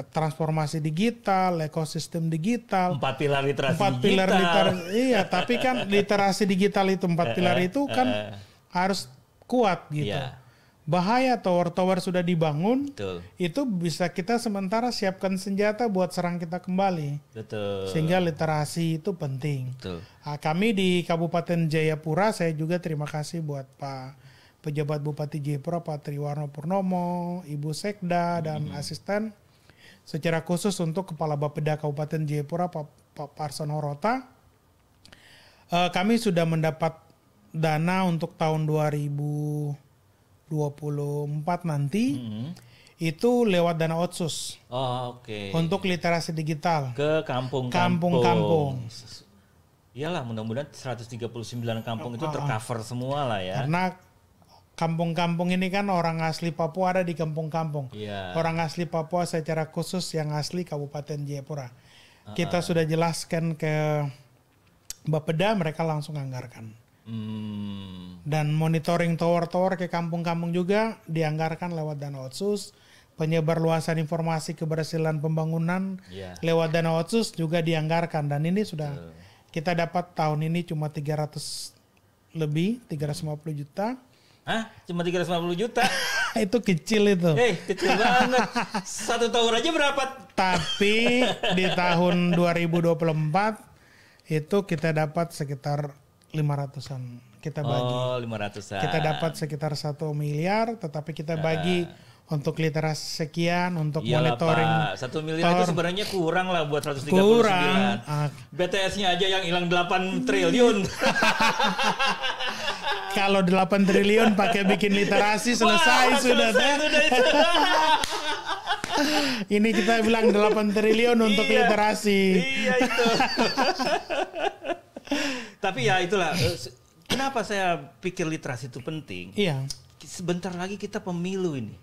transformasi digital, ekosistem digital. 4 pilar literasi pilar digital. Iya, tapi kan literasi digital itu 4 pilar itu kan harus kuat gitu. Iya. Bahaya tower-tower sudah dibangun, Betul. itu bisa kita sementara siapkan senjata buat serang kita kembali. Betul. Sehingga literasi itu penting. Betul. Nah, kami di Kabupaten Jayapura, saya juga terima kasih buat Pak Pejabat Bupati Jayapura, Pak Triwarno Purnomo, Ibu Sekda, dan asisten. Secara khusus untuk Kepala Bapeda Kabupaten Jayapura, Pak Parson Horota. Kami sudah mendapat dana untuk tahun 2024 nanti. Itu lewat dana otsus. Oh, oke. Untuk literasi digital. Ke kampung-kampung. Kampung-kampung. Iyalah, mudah-mudahan 139 kampung itu tercover semua lah ya. Karena kampung-kampung ini kan orang asli Papua ada di kampung-kampung. Iya. Orang asli Papua secara khusus yang asli Kabupaten Jayapura. Kita sudah jelaskan ke Bapeda, mereka langsung anggarkan. Dan monitoring tower-tower ke kampung-kampung juga dianggarkan lewat dana otsus. penyebar luasan informasi keberhasilan pembangunan lewat dana otsus juga dianggarkan, dan ini sudah kita dapat tahun ini cuma 350 juta. Hah? Cuma 350 juta? Itu kecil itu. Kecil banget. 1 tahun aja berapa? Tapi di tahun 2024 itu kita dapat sekitar 500-an. Kita bagi. 500-an. Kita dapat sekitar 1 miliar, tetapi kita bagi untuk literasi sekian, untuk monitoring. Pak. 1 miliar itu sebenarnya kurang lah buat 139. Kurang. BTS-nya aja yang hilang 8 triliun. Kalau 8 triliun pakai bikin literasi selesai sudah. Ini kita bilang 8 triliun untuk literasi. Iya itu. Tapi ya itulah. Kenapa saya pikir literasi itu penting? Iya. Sebentar lagi kita pemilu ini.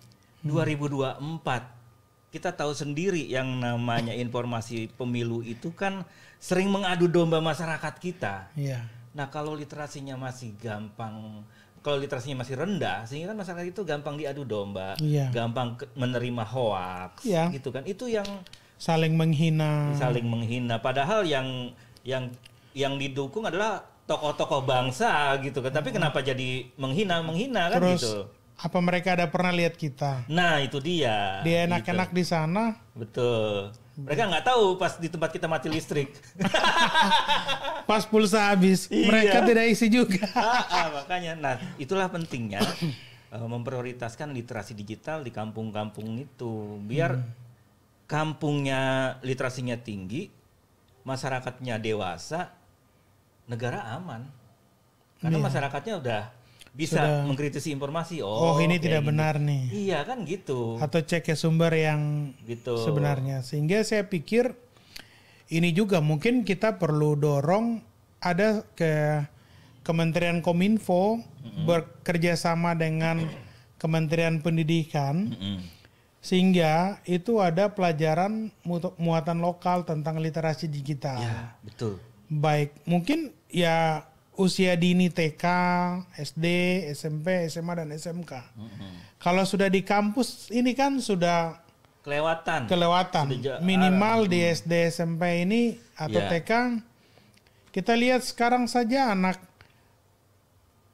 2024. Kita tahu sendiri yang namanya informasi pemilu itu kan sering mengadu domba masyarakat kita. Iya. Nah, kalau literasinya masih gampang, kalau literasinya masih rendah, sehingga kan masyarakat itu gampang diadu domba, gampang menerima hoaks, gitu kan. Itu yang saling menghina. Padahal yang didukung adalah tokoh-tokoh bangsa gitu kan. Tapi kenapa jadi menghina kan? Terus, gitu. Apa mereka ada pernah lihat kita? Nah, itu dia. Dia enak-enak di sana. Betul. Mereka nggak tahu pas di tempat kita mati listrik. Pas pulsa habis, mereka tidak isi juga. Makanya, nah itulah pentingnya memprioritaskan literasi digital di kampung-kampung itu, biar kampungnya literasinya tinggi, masyarakatnya dewasa, negara aman. Karena masyarakatnya udah bisa mengkritisi informasi. Oh ini tidak benar nih. Iya kan gitu. Atau cek ke sumber yang gitu sebenarnya. Sehingga saya pikir ini juga mungkin kita perlu dorong ada ke Kementerian Kominfo bekerja sama dengan Kementerian Pendidikan sehingga itu ada pelajaran muatan lokal tentang literasi digital. Ya, betul. Baik, mungkin ya usia dini TK, SD, SMP, SMA dan SMK. Kalau sudah di kampus ini kan sudah kelewatan. Minimal di SD, SMP ini atau TK. Kita lihat sekarang saja anak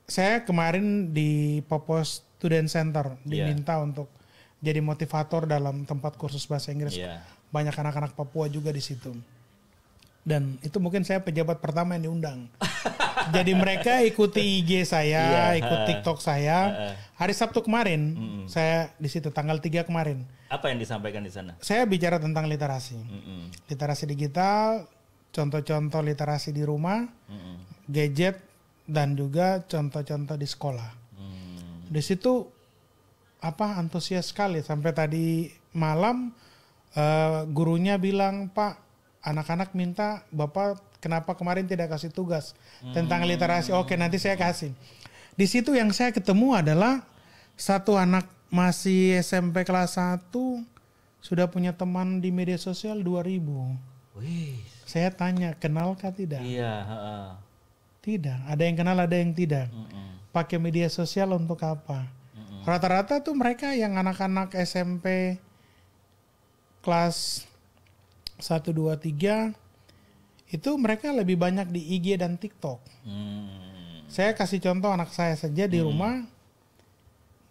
saya kemarin di Papua Student Center diminta untuk jadi motivator dalam tempat kursus bahasa Inggris. Banyak anak-anak Papua juga di situ. Dan itu mungkin saya pejabat pertama yang diundang. Jadi mereka ikuti IG saya, ikut TikTok saya. Hari Sabtu kemarin, saya di situ tanggal 3 kemarin. Apa yang disampaikan di sana? Saya bicara tentang literasi. Literasi digital, contoh-contoh literasi di rumah, gadget, dan juga contoh-contoh di sekolah. Di situ antusias sekali. Sampai tadi malam gurunya bilang, Pak, anak-anak minta Bapak kenapa kemarin tidak kasih tugas tentang literasi. Oke, nanti saya kasih. Di situ yang saya ketemu adalah satu anak masih SMP kelas 1 sudah punya teman di media sosial 2.000. Wih. Saya tanya, kenalkah tidak? Iya. Tidak. Ada yang kenal, ada yang tidak. Pakai media sosial untuk apa? Rata-rata tuh mereka yang anak-anak SMP kelas 1, 2, 3 itu mereka lebih banyak di IG dan TikTok. Saya kasih contoh anak saya saja di rumah.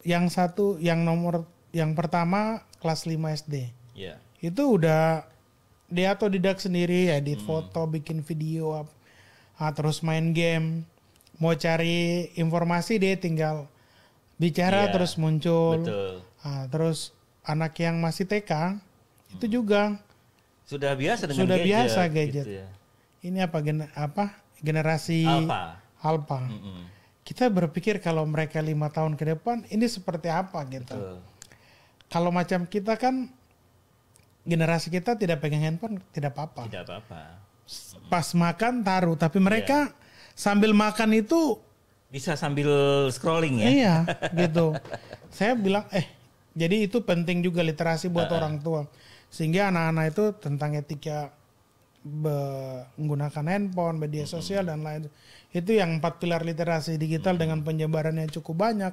Yang pertama kelas 5 SD. Itu udah dia otodidak sendiri, edit foto, bikin video, terus main game. Mau cari informasi dia tinggal bicara terus muncul. Terus anak yang masih TK itu juga sudah biasa dengan gadget. Gitu ya. Ini generasi Alpha. Kita berpikir kalau mereka 5 tahun ke depan ini seperti apa gitu. Kalau macam kita kan generasi kita tidak pegang handphone tidak apa-apa. Pas makan taruh, tapi mereka sambil makan itu bisa sambil scrolling ya. Iya, gitu. Saya bilang jadi itu penting juga literasi buat orang tua. Sehingga anak-anak itu tentang etika menggunakan handphone, media sosial dan lain. Itu yang 4 pilar literasi digital dengan penyebaran yang cukup banyak.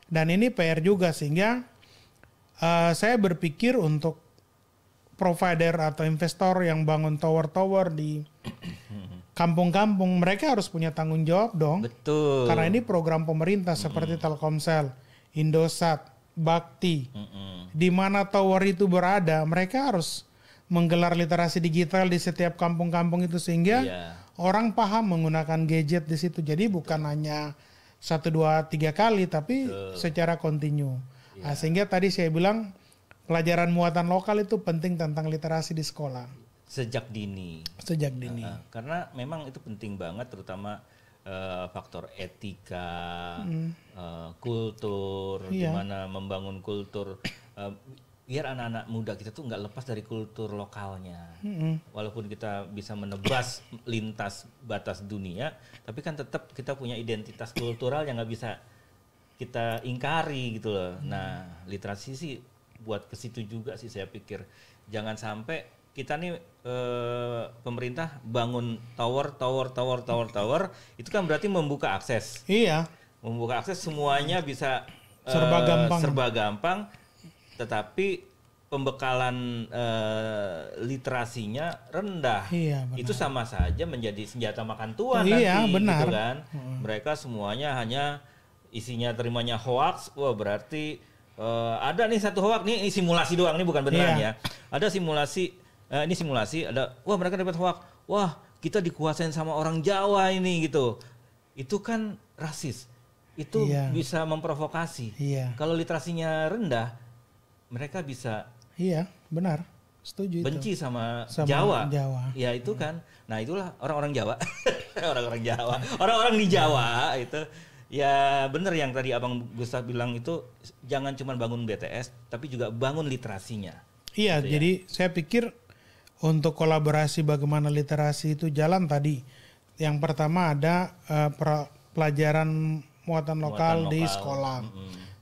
Dan ini PR juga sehingga saya berpikir untuk provider atau investor yang bangun tower-tower di kampung-kampung, mereka harus punya tanggung jawab dong. Betul. Karena ini program pemerintah seperti Telkomsel, Indosat, Bakti. Di mana tower itu berada, mereka harus menggelar literasi digital di setiap kampung-kampung itu sehingga orang paham menggunakan gadget di situ. Jadi bukan hanya 1, 2, 3 kali, tapi secara kontinu. Nah, sehingga tadi saya bilang pelajaran muatan lokal itu penting tentang literasi di sekolah. Sejak dini. Karena memang itu penting banget, terutama faktor etika, kultur, gimana membangun kultur. Biar anak-anak muda kita tuh nggak lepas dari kultur lokalnya. Walaupun kita bisa menebas lintas batas dunia, tapi kan tetap kita punya identitas kultural yang nggak bisa kita ingkari gitu loh. Nah, literasi sih buat ke situ juga sih saya pikir. Jangan sampai kita nih pemerintah bangun tower, itu kan berarti membuka akses. Iya. Membuka akses semuanya bisa serba gampang. Tetapi pembekalan literasinya rendah. Iya, benar. Itu sama saja menjadi senjata makan tuan iya, nanti, benar. gitu kan? Mereka semuanya hanya isinya terimanya hoax. Wah, berarti ada nih satu hoax nih, ini simulasi doang nih, bukan beneran ya. Ada simulasi, ini simulasi ada. Wah, mereka dapat hoax. Wah, kita dikuasain sama orang Jawa ini gitu. Itu kan rasis. Itu bisa memprovokasi. Kalau literasinya rendah, mereka bisa benar, setuju benci itu. sama Jawa. Ya itu kan. Nah, itulah orang-orang Jawa. Orang-orang di Jawa itu ya benar yang tadi Abang Gustaf bilang itu, jangan cuma bangun BTS tapi juga bangun literasinya. Iya, gitu jadi saya pikir untuk kolaborasi bagaimana literasi itu jalan tadi. Yang pertama ada pelajaran muatan lokal di sekolah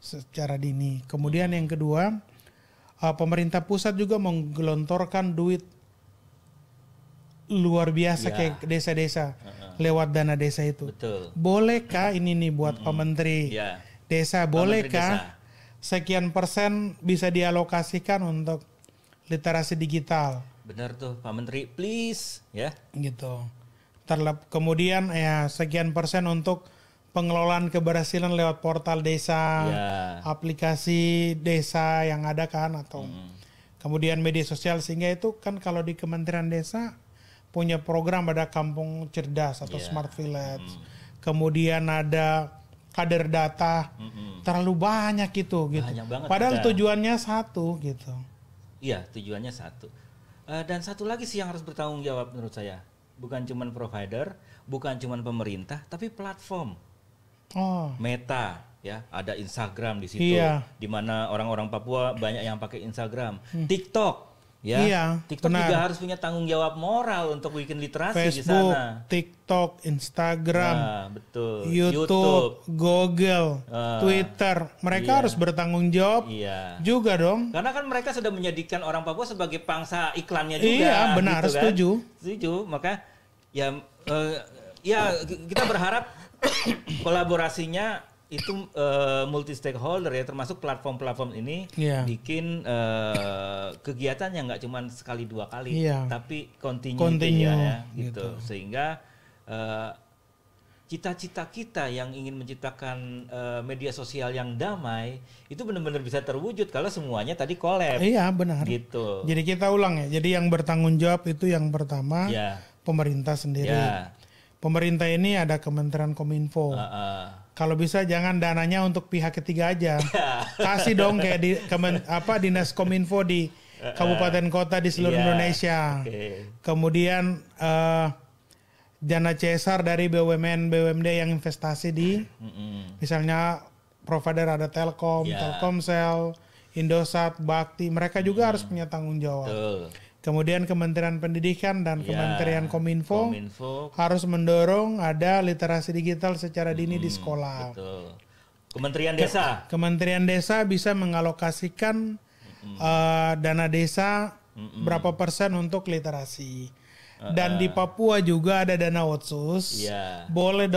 secara dini. Kemudian yang kedua, pemerintah pusat juga menggelontorkan duit luar biasa ke desa-desa lewat dana desa itu. Betul. Bolehkah ini nih buat Pak Menteri Desa, bolehkah sekian persen bisa dialokasikan untuk literasi digital? Benar tuh Pak Menteri, please ya. Gitu. Kemudian ya sekian persen untuk pengelolaan keberhasilan lewat portal desa, aplikasi desa yang ada kan, atau kemudian media sosial, sehingga itu kan kalau di Kementerian Desa punya program ada kampung cerdas atau smart village, kemudian ada kader data, terlalu banyak itu gitu. Banyak banget, padahal tujuannya satu gitu. Iya, tujuannya satu. Dan satu lagi sih yang harus bertanggung jawab menurut saya, bukan cuma provider, bukan cuma pemerintah, tapi platform. Meta ya, ada Instagram di situ, di mana orang-orang Papua banyak yang pakai Instagram. TikTok ya, TikTok juga harus punya tanggung jawab moral untuk bikin literasi Facebook, di sana. TikTok, Instagram, betul. YouTube, Google, Twitter, mereka harus bertanggung jawab juga dong. Karena kan mereka sudah menjadikan orang Papua sebagai pangsa iklannya juga. Iya, benar, gitu kan? Setuju. Maka ya kita berharap kolaborasinya itu multi stakeholder ya, termasuk platform-platform ini bikin kegiatan yang nggak cuma sekali 2 kali, tapi continue ya gitu. Sehingga cita-cita kita yang ingin menciptakan media sosial yang damai itu benar-benar bisa terwujud kalau semuanya tadi collab. Iya, benar. Gitu. Jadi kita ulang ya. Jadi yang bertanggung jawab itu yang pertama pemerintah sendiri. Pemerintah ini ada Kementerian Kominfo. Kalau bisa jangan dananya untuk pihak ketiga aja. Kasih dong kayak di Dinas Kominfo di kabupaten kota di seluruh Indonesia. Kemudian dana CSR dari BUMN BUMD yang investasi di misalnya provider ada Telkom, Telkomsel, Indosat, Bakti, mereka juga harus punya tanggung jawab. Kemudian Kementerian Pendidikan dan Kementerian Kominfo harus mendorong ada literasi digital secara dini di sekolah. Betul. Kementerian Desa. Kementerian Desa bisa mengalokasikan dana desa berapa persen untuk literasi. Dan di Papua juga ada dana otsus. Boleh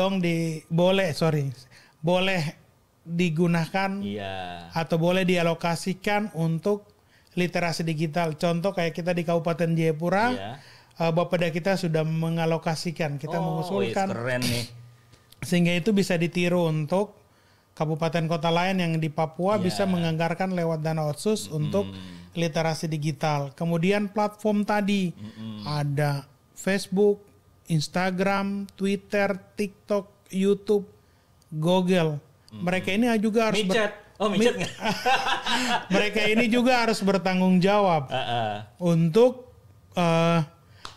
digunakan Iya. atau boleh dialokasikan untuk literasi digital. Contoh kayak kita di Kabupaten Jayapura, Iya. Bapeda kita sudah mengalokasikan, kita mengusulkan Keren nih. sehingga itu bisa ditiru untuk kabupaten kota lain yang di Papua bisa menganggarkan lewat dana otsus untuk literasi digital. Kemudian platform tadi ada Facebook, Instagram, Twitter, TikTok, YouTube, Google. Mereka ini juga harus micet nggak? mereka ini juga harus bertanggung jawab untuk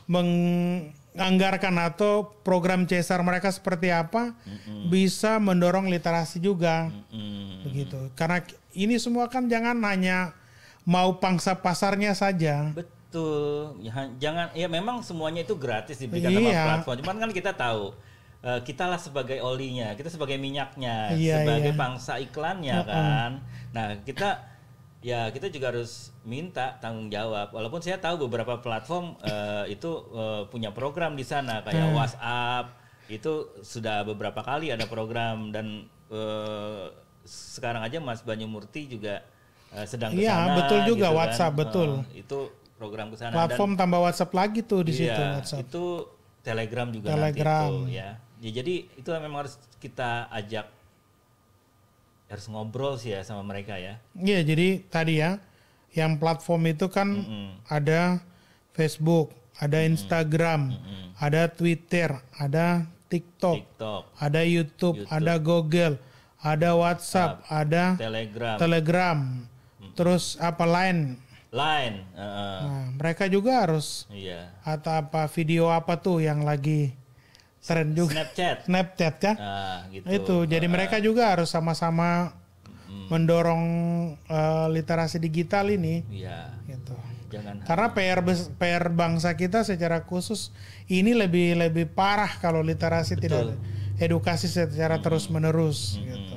menganggarkan atau program CSR mereka seperti apa, bisa mendorong literasi juga, begitu. Karena ini semua kan jangan hanya mau pangsa pasarnya saja. Betul. Jangan, ya memang semuanya itu gratis diberikan sama platform. Cuman kan kita tahu, kita lah sebagai olinya, kita sebagai minyaknya, sebagai pangsa iklannya kan. Nah kita juga harus minta tanggung jawab. Walaupun saya tahu beberapa platform itu punya program di sana, kayak WhatsApp itu sudah beberapa kali ada program, dan sekarang aja Mas Banyumurti juga sedang ke sana. Iya betul juga gitu WhatsApp kan. Betul. Itu program ke sana. Platform dan tambah WhatsApp lagi tuh di situ WhatsApp. Itu Telegram juga nanti itu ya. Jadi itu memang harus kita ajak, harus ngobrol sih ya sama mereka ya. Iya, jadi tadi ya, yang platform itu kan ada Facebook, ada Instagram, ada Twitter, ada TikTok, ada YouTube, ada Google, ada WhatsApp, ada Telegram. Terus apa Line. Nah, mereka juga harus atau apa video apa tuh yang lagi tren juga. Snapchat kan? Gitu. Itu. Jadi mereka juga harus sama-sama mendorong literasi digital ini. Iya. Gitu. Karena PR bangsa kita secara khusus ini lebih parah kalau literasi tidak edukasi secara terus-menerus gitu.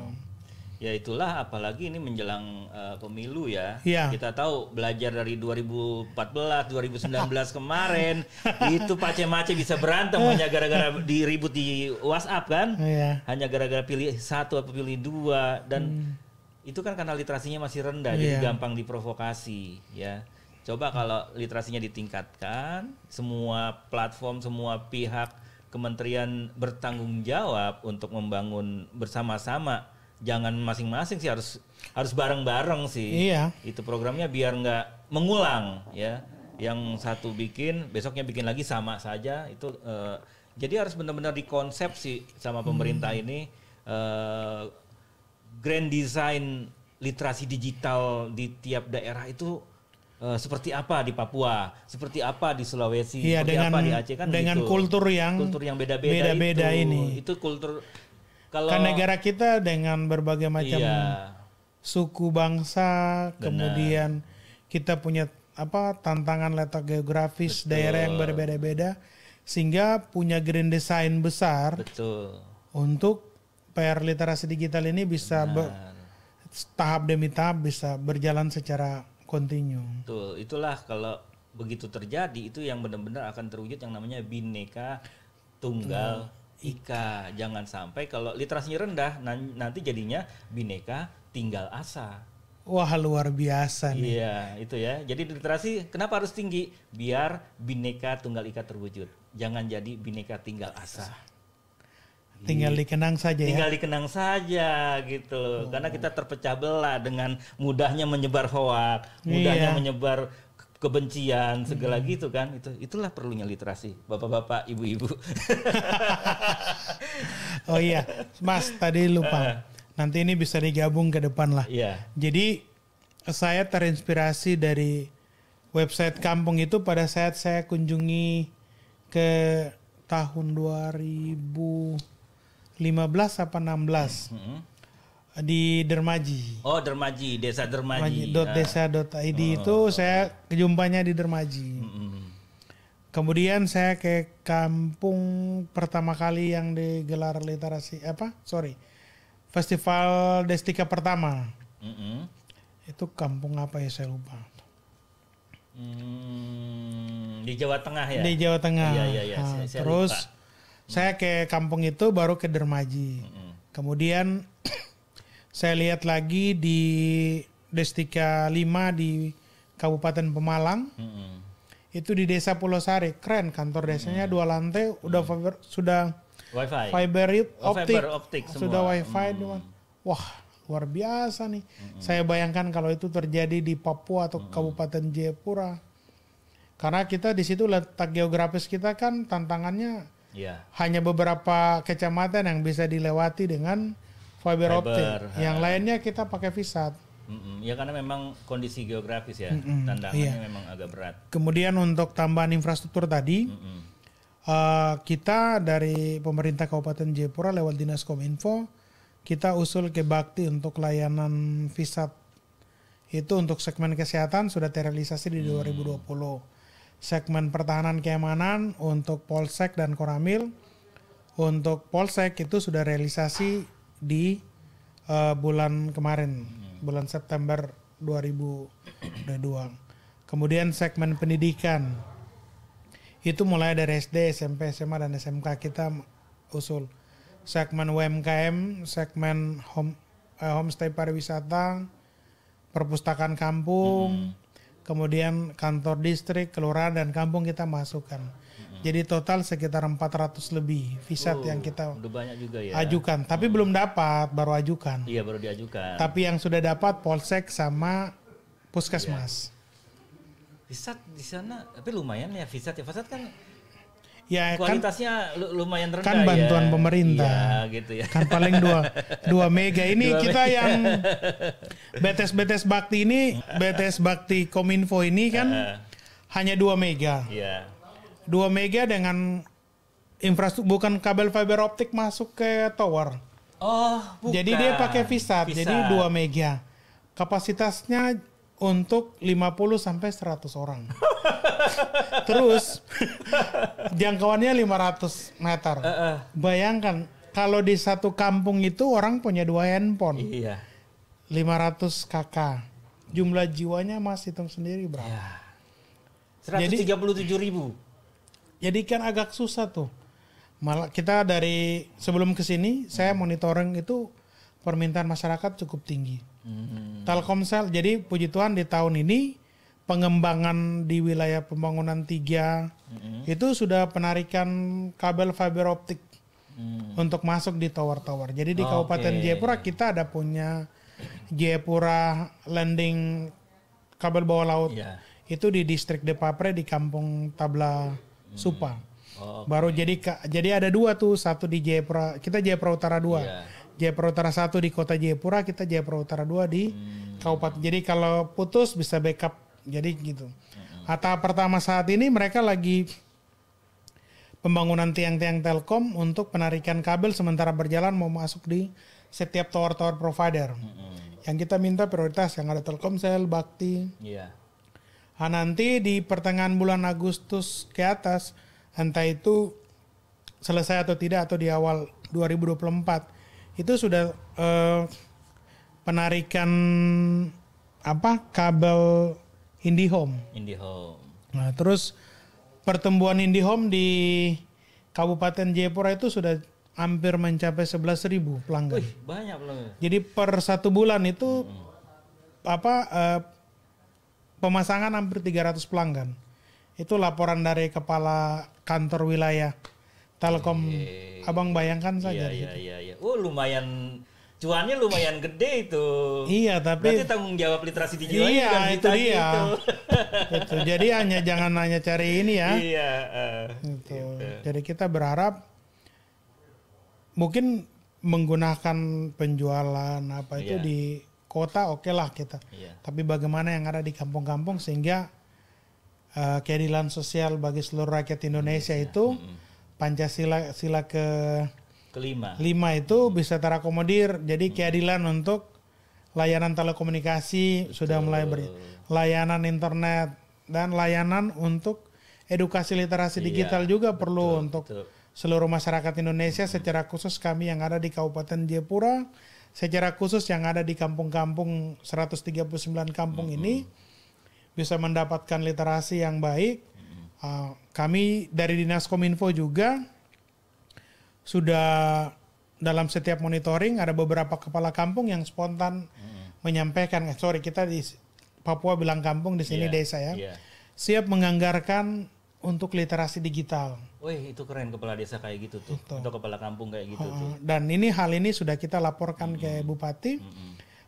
Ya itulah, apalagi ini menjelang pemilu ya. Kita tahu belajar dari 2014, 2019 kemarin itu Pace-Mace bisa berantem hanya gara-gara diribut di WhatsApp kan? Hanya gara-gara pilih satu atau pilih dua, dan itu kan karena literasinya masih rendah, jadi gampang diprovokasi ya. Coba kalau literasinya ditingkatkan, semua platform, semua pihak, kementerian bertanggung jawab untuk membangun bersama-sama. Jangan masing-masing sih, harus bareng-bareng sih. Itu programnya biar nggak mengulang ya. Yang satu bikin, besoknya bikin lagi sama saja. Itu jadi harus benar-benar dikonsep sih sama pemerintah ini, grand design literasi digital di tiap daerah itu seperti apa di Papua, seperti apa di Sulawesi, seperti apa di Aceh kan dengan gitu. kultur yang beda-beda ini. Itu kultur. Kalau kan negara kita dengan berbagai macam suku bangsa, kemudian kita punya tantangan letak geografis, daerah yang berbeda-beda, sehingga punya grand design besar untuk PR literasi digital ini bisa tahap demi tahap bisa berjalan secara kontinu. Betul, itulah kalau begitu terjadi itu yang benar-benar akan terwujud yang namanya Bhinneka Tunggal Ika. Jangan sampai kalau literasinya rendah nanti jadinya Bhinneka Tinggal Asa. Wah, luar biasa nih. Iya, itu ya. Jadi literasi kenapa harus tinggi? Biar Bhinneka Tunggal Ika terwujud. Jangan jadi Bhinneka Tinggal Asa. Tinggal dikenang saja ya. Tinggal dikenang saja gitu. Karena kita terpecah belah dengan mudahnya menyebar hoak, mudahnya menyebar kebencian segala gitu kan. Itulah perlunya literasi, bapak-bapak, ibu-ibu. Oh iya, Mas tadi lupa. Nanti ini bisa digabung ke depan lah. Jadi saya terinspirasi dari website kampung itu pada saat saya kunjungi ke tahun 2015 apa 16. Di Dermaji. Oh, Dermaji, Desa Dermaji. Desa.id itu saya kejumpanya di Dermaji. Kemudian saya ke kampung pertama kali yang digelar literasi Festival Destika pertama. Itu kampung apa ya saya lupa. Di Jawa Tengah ya? Di Jawa Tengah. Iya. Terus saya ke kampung itu baru ke Dermaji. Kemudian Saya lihat lagi di Destika 5 di Kabupaten Pemalang. Itu di Desa Pulau Sari, keren kantor desanya 2 lantai, udah sudah Wifi. fiber optik semua. sudah wifi. Wah, luar biasa nih. Saya bayangkan kalau itu terjadi di Papua atau Kabupaten Jayapura. Karena kita di situ letak geografis kita kan tantangannya hanya beberapa kecamatan yang bisa dilewati dengan fiber optik. Yang lainnya kita pakai VSAT. Ya karena memang kondisi geografis ya, tantangannya memang agak berat. Kemudian untuk tambahan infrastruktur tadi, kita dari pemerintah Kabupaten Jayapura lewat Dinas Kominfo, kita usul ke Bakti untuk layanan VSAT. Itu untuk segmen kesehatan sudah terrealisasi di 2020. Segmen pertahanan keamanan untuk Polsek dan Koramil. Untuk Polsek itu sudah realisasi di bulan kemarin. Bulan September 2022. Kemudian segmen pendidikan itu mulai dari SD, SMP, SMA dan SMK kita usul. Segmen UMKM, segmen homestay pariwisata, perpustakaan kampung, kemudian kantor distrik, kelurahan dan kampung kita masukkan. Jadi total sekitar 400 lebih VSAT yang kita udah banyak juga ya. ajukan. Tapi belum dapat, baru ajukan. Iya, baru diajukan. Tapi yang sudah dapat Polsek sama Puskesmas. VSAT di sana, tapi lumayan ya VSAT ya. VSAT kan Ya kualitasnya lumayan rendah kan bantuan ya. pemerintah. Iya, gitu ya. Kan paling 2 mega ini 2 kita mega. Yang BTS Bakti ini, BTS Bakti Kominfo ini kan hanya 2 mega. Iya. 2 mega dengan infrastruktur, bukan kabel fiber optik masuk ke tower. Oh, bukan. Jadi dia pakai VSAT, jadi 2 mega. Kapasitasnya untuk 50 sampai 100 orang. Terus jangkauannya 500 meter. Bayangkan kalau di satu kampung itu orang punya 2 handphone. Iya. 500 kakak. Jumlah jiwanya Mas hitung sendiri berapa? Iya. 137.000. Jadi kan agak susah tuh. Malah kita dari sebelum ke sini saya monitoring itu permintaan masyarakat cukup tinggi. Telkomsel, jadi puji Tuhan di tahun ini pengembangan di wilayah pembangunan 3 itu sudah penarikan kabel fiber optik untuk masuk di tower-tower. Jadi di Kabupaten Jayapura kita ada punya Jayapura Landing kabel bawah laut. Itu di distrik Depapre di Kampung Tabla Supa. Baru jadi ada 2 tuh, satu di Jayapura, kita Jayapura Utara 2. Jayapura Utara 1 di kota Jayapura, kita Jayapura Utara 2 di kabupaten. Jadi kalau putus bisa backup, jadi gitu. Tahap pertama saat ini mereka lagi pembangunan tiang-tiang Telkom untuk penarikan kabel sementara berjalan mau masuk di setiap tower-tower provider. Yang kita minta prioritas yang ada Telkomsel, Bakti. Nanti di pertengahan bulan Agustus ke atas, entah itu selesai atau tidak atau di awal 2024, itu sudah penarikan kabel IndiHome. Nah, terus pertumbuhan IndiHome di Kabupaten Jayapura itu sudah hampir mencapai 11.000 pelanggan. Wih, banyak pelanggan. Jadi per 1 bulan itu pemasangan hampir 300 pelanggan. Itu laporan dari kepala kantor wilayah Telkom. Abang bayangkan saja. Iya. Oh, lumayan, cuannya lumayan gede itu. Iya, tapi berarti tanggung jawab literasi digital. Iya, itu dia. Itu. Jadi jangan hanya cari ini ya. Iya. Gitu. Jadi kita berharap mungkin menggunakan penjualan itu di kota oke lah kita. Tapi bagaimana yang ada di kampung-kampung sehingga keadilan sosial bagi seluruh rakyat Indonesia itu Pancasila kelima itu bisa terakomodir. Jadi keadilan untuk layanan telekomunikasi sudah mulai layanan internet dan layanan untuk edukasi literasi digital juga perlu untuk seluruh masyarakat Indonesia, secara khusus kami yang ada di Kabupaten Jayapura, secara khusus yang ada di kampung-kampung 139 kampung ini bisa mendapatkan literasi yang baik. Kami dari Dinas Kominfo juga sudah dalam setiap monitoring ada beberapa kepala kampung yang spontan menyampaikan, kita di Papua bilang kampung, di sini desa ya, siap menganggarkan untuk literasi digital. Wih, itu keren kepala desa kayak gitu tuh, atau kepala kampung kayak gitu tuh. Dan hal ini sudah kita laporkan ke Bupati,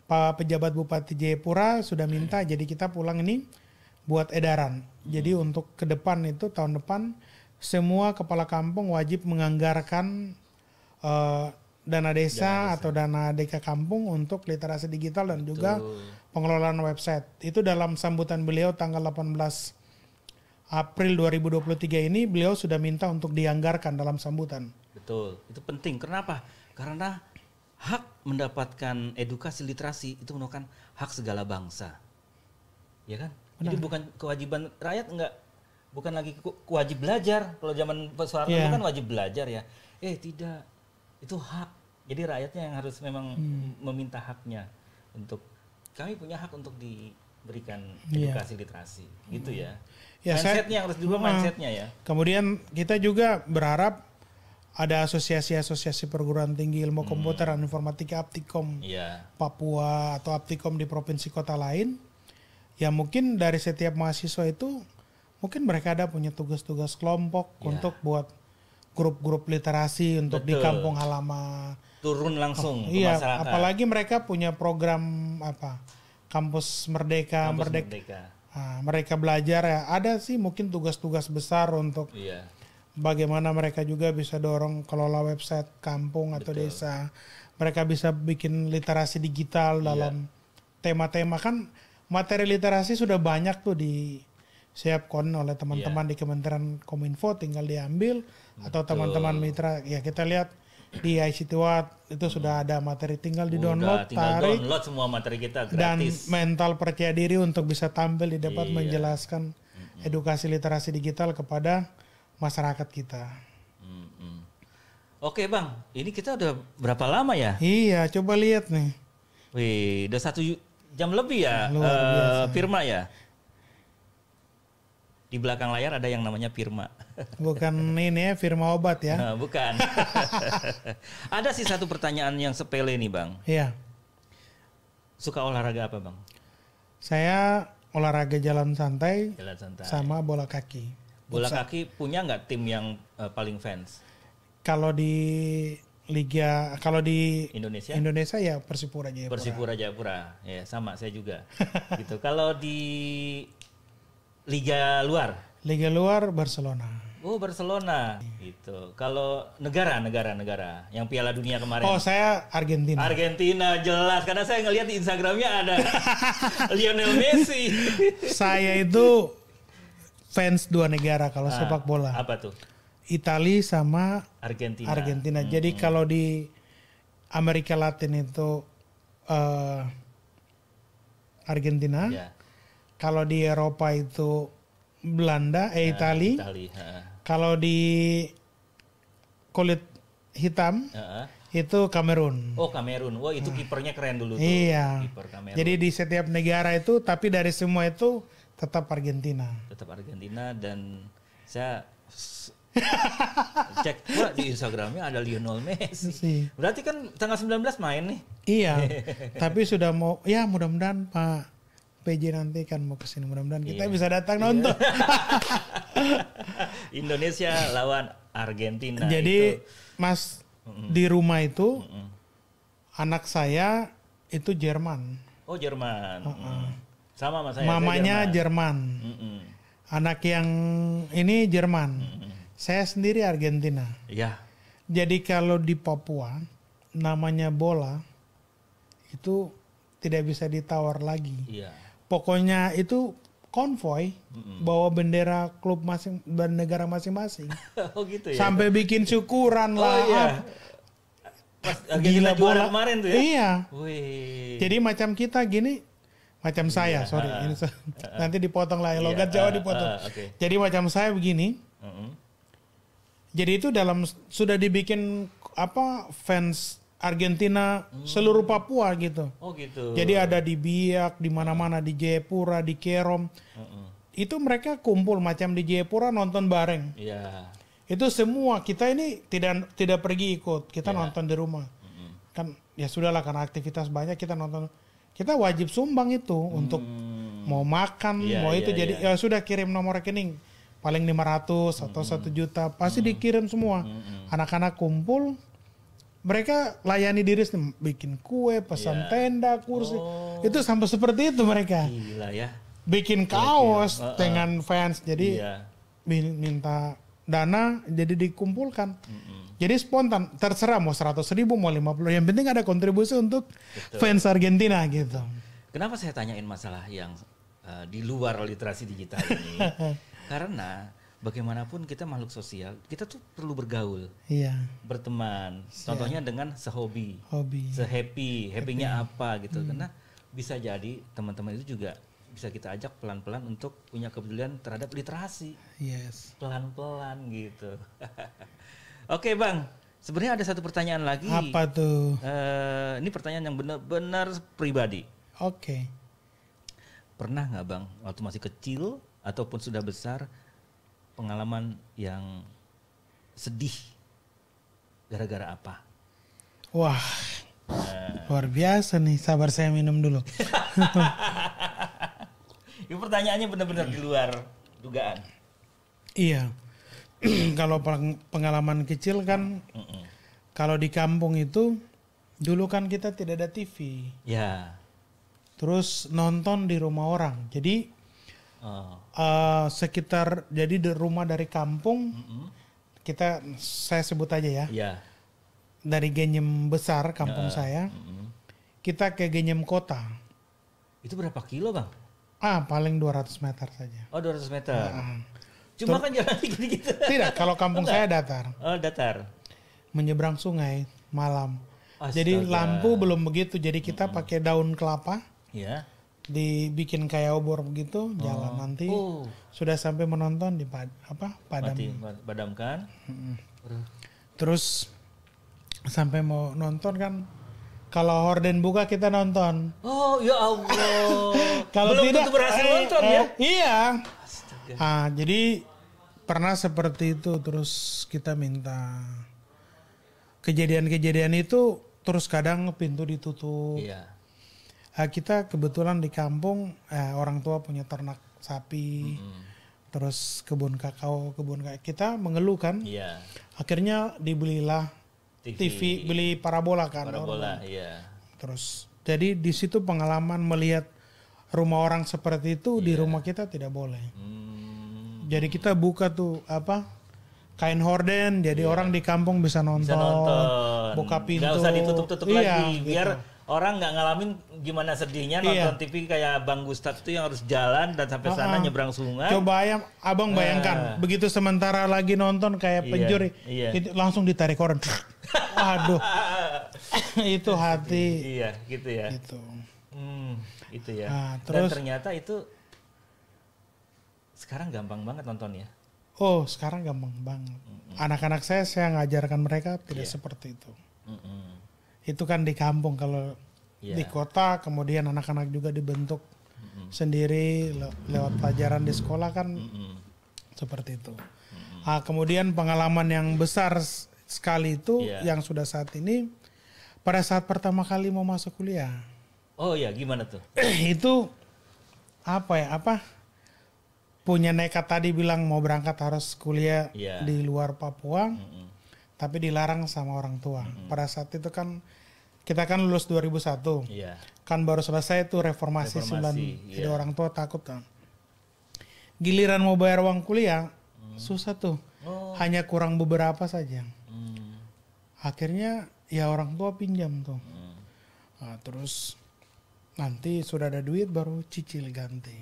Pak pejabat Bupati Jayapura sudah minta, jadi kita pulang ini buat edaran. Jadi untuk ke depan itu tahun depan semua kepala kampung wajib menganggarkan dana desa atau dana deka kampung untuk literasi digital dan juga pengelolaan website. Itu dalam sambutan beliau tanggal 18 April 2023 ini beliau sudah minta untuk dianggarkan dalam sambutan. Betul, itu penting. Kenapa? Karena hak mendapatkan edukasi literasi itu merupakan hak segala bangsa. Ya kan? Benar. Jadi bukan kewajiban rakyat, bukan lagi wajib belajar. Kalau zaman Pak Soeharto itu kan wajib belajar ya. Tidak. Itu hak. Jadi rakyatnya yang harus memang meminta haknya untuk kami punya hak untuk diberikan edukasi literasi. Gitu ya. Mindsetnya harus dulu mindsetnya ya. Kemudian kita juga berharap ada asosiasi-asosiasi perguruan tinggi ilmu komputer dan informatika Aptikom Papua atau Aptikom di provinsi kota lain. Ya mungkin dari setiap mahasiswa itu mungkin mereka ada punya tugas-tugas kelompok untuk buat grup-grup literasi untuk di kampung halaman. Turun langsung ke masyarakat. Apalagi mereka punya program Kampus Merdeka. Nah, mereka belajar ya, ada sih mungkin tugas-tugas besar untuk bagaimana mereka juga bisa dorong kelola website kampung atau desa. Mereka bisa bikin literasi digital dalam tema-tema, kan materi literasi sudah banyak tuh disiapkan oleh teman-teman di Kementerian Kominfo, tinggal diambil atau teman-teman mitra. Ya kita lihat di ICT Watt itu sudah ada materi, tinggal di-download, tarik, download semua materi kita gratis. Dan mental percaya diri untuk bisa tampil di depan menjelaskan edukasi literasi digital kepada masyarakat kita. Oke Bang, ini kita udah berapa lama ya? Iya, coba lihat nih. Wih, udah 1 jam lebih ya, Firma ya? Di belakang layar ada yang namanya Firma. Bukan ini ya, Firma obat ya? Nah, bukan. Ada sih satu pertanyaan yang sepele nih Bang. Iya. Suka olahraga apa Bang? Saya olahraga jalan santai. Sama bola kaki. Bola kaki punya nggak tim yang paling fans? Kalau di Liga, kalau di Indonesia ya Persipura Jayapura. Persipura Jayapura, ya sama saya juga. Gitu. Kalau di Liga luar? Liga luar Barcelona. Oh Barcelona, gitu. Kalau negara yang Piala Dunia kemarin? Oh saya Argentina. Argentina jelas, karena saya ngelihat di Instagramnya ada Lionel Messi. Saya itu fans 2 negara kalau sepak bola. Apa tuh? Italia sama Argentina. Jadi kalau di Amerika Latin itu Argentina. Kalau di Eropa itu Belanda, Italia. Kalau di kulit hitam itu Kamerun. Oh Kamerun, wah itu kipernya keren dulu tuh. Iya. Jadi di setiap negara itu, tapi dari semua itu tetap Argentina. Dan saya cek di Instagramnya ada Lionel Messi. Berarti kan tanggal 19 main nih. Iya. Tapi sudah mau, ya mudah-mudahan Pak PJ nanti kan mau kesini, mudah-mudahan kita bisa datang nonton. Indonesia lawan Argentina. Jadi itu, Mas di rumah itu anak saya itu Jerman. Oh Jerman. Sama mas saya. Mamanya Jerman. Anak yang ini Jerman. Saya sendiri Argentina. Iya. Jadi kalau di Papua namanya bola itu tidak bisa ditawar lagi. Iya. Pokoknya itu konvoy bawa bendera klub negara masing-masing. Oh gitu ya. Sampai bikin syukuran lah. Oh iya. Pas gila bola kemarin tuh ya. Iya. Wih. Jadi macam kita gini, macam saya, ini nanti dipotong lah, logat Jawa dipotong. Okay. Jadi macam saya begini. Jadi itu sudah dibikin fans Argentina seluruh Papua gitu. Oh gitu. Jadi ada di Biak, di mana-mana, di Jayapura, di Kerom. Itu mereka kumpul macam di Jayapura nonton bareng. Iya. Itu semua kita ini tidak pergi ikut, kita nonton di rumah. Kan ya sudahlah karena aktivitas banyak kita nonton. Kita wajib sumbang itu untuk mau makan, mau itu jadi ya sudah kirim nomor rekening paling 500 atau 1 juta pasti dikirim semua. Anak-anak kumpul, mereka layani diri sendiri, bikin kue, pesan tenda, kursi. Itu sampai seperti itu mereka. Gila ya. Bikin kaos dengan fans, jadi minta dana jadi dikumpulkan. Jadi spontan, terserah mau 100.000 mau 50, yang penting ada kontribusi untuk fans Argentina gitu. Kenapa saya tanyain masalah yang di luar literasi digital ini? Karena bagaimanapun kita makhluk sosial, kita tuh perlu bergaul, berteman. Contohnya dengan sehobi, happy-nya apa gitu. Karena bisa jadi teman-teman itu juga bisa kita ajak pelan-pelan untuk punya kepedulian terhadap literasi. Yes. Pelan-pelan gitu. Oke Bang, sebenarnya ada satu pertanyaan lagi. Apa tuh? Ini pertanyaan yang benar-benar pribadi. Oke. Pernah nggak Bang, waktu masih kecil ataupun sudah besar, pengalaman yang sedih gara-gara apa? Wah, luar biasa nih. Sabar saya minum dulu. Ini pertanyaannya benar-benar di luar dugaan. Iya. Kalau pengalaman kecil kan, kalau di kampung itu dulu kan kita tidak ada TV. Ya. Terus nonton di rumah orang. Jadi sekitar, jadi di rumah dari kampung, saya sebut aja ya. Ya. Dari Genyem besar kampung saya, kita ke Genyem kota. Itu berapa kilo Bang? Paling 200 meter saja. Oh 200 meter. Cuma kan jalan gitu. Tidak, kalau kampung saya datar. Oh datar. Menyeberang sungai malam. Astaga. Jadi lampu belum begitu. Jadi kita pakai daun kelapa. Ya. Dibikin kayak obor begitu, jalan nanti. Sudah sampai menonton di padamkan. Terus sampai mau nonton kan, kalau horden buka kita nonton. Oh ya Allah. Kalau belum tidak tentu berhasil nonton ya. Iya. Jadi pernah seperti itu, terus kita minta kejadian-kejadian itu, terus kadang pintu ditutup. Iya. Kita kebetulan di kampung orang tua punya ternak sapi, terus kebun kakao, kita mengeluh kan. Iya. Akhirnya dibelilah TV, beli parabola kan. Parabola, iya. Terus jadi di situ pengalaman melihat rumah orang seperti itu di rumah kita tidak boleh. Jadi kita buka tuh kain horden, jadi orang di kampung bisa nonton. Buka pintu. Nggak usah ditutup-tutup lagi, biar gitu. orang nggak ngalamin gimana sedihnya nonton TV kayak Bang Gustaf itu yang harus jalan dan sampai sana nyebrang sungai. Coba abang bayangkan, begitu sementara lagi nonton kayak pencuri, langsung ditarik horden. Waduh, itu hati. Iya, gitu ya. Gitu. Itu ya. Terus, dan ternyata itu sekarang gampang banget nonton ya. Oh, sekarang gampang banget. Anak-anak saya ngajarkan mereka tidak seperti itu. Itu kan di kampung, kalau di kota kemudian anak-anak juga dibentuk sendiri lewat pelajaran di sekolah kan seperti itu. Kemudian pengalaman yang besar sekali itu yang sudah saat ini, pada saat pertama kali mau masuk kuliah. Oh ya, gimana tuh? Itu punya nekat tadi bilang mau berangkat harus kuliah di luar Papua, tapi dilarang sama orang tua. Pada saat itu kan kita kan lulus 2001, kan baru selesai itu reformasi 9, jadi orang tua takut kan. Giliran mau bayar uang kuliah susah tuh, hanya kurang beberapa saja. Akhirnya ya orang tua pinjam tuh. Terus nanti sudah ada duit baru cicil ganti.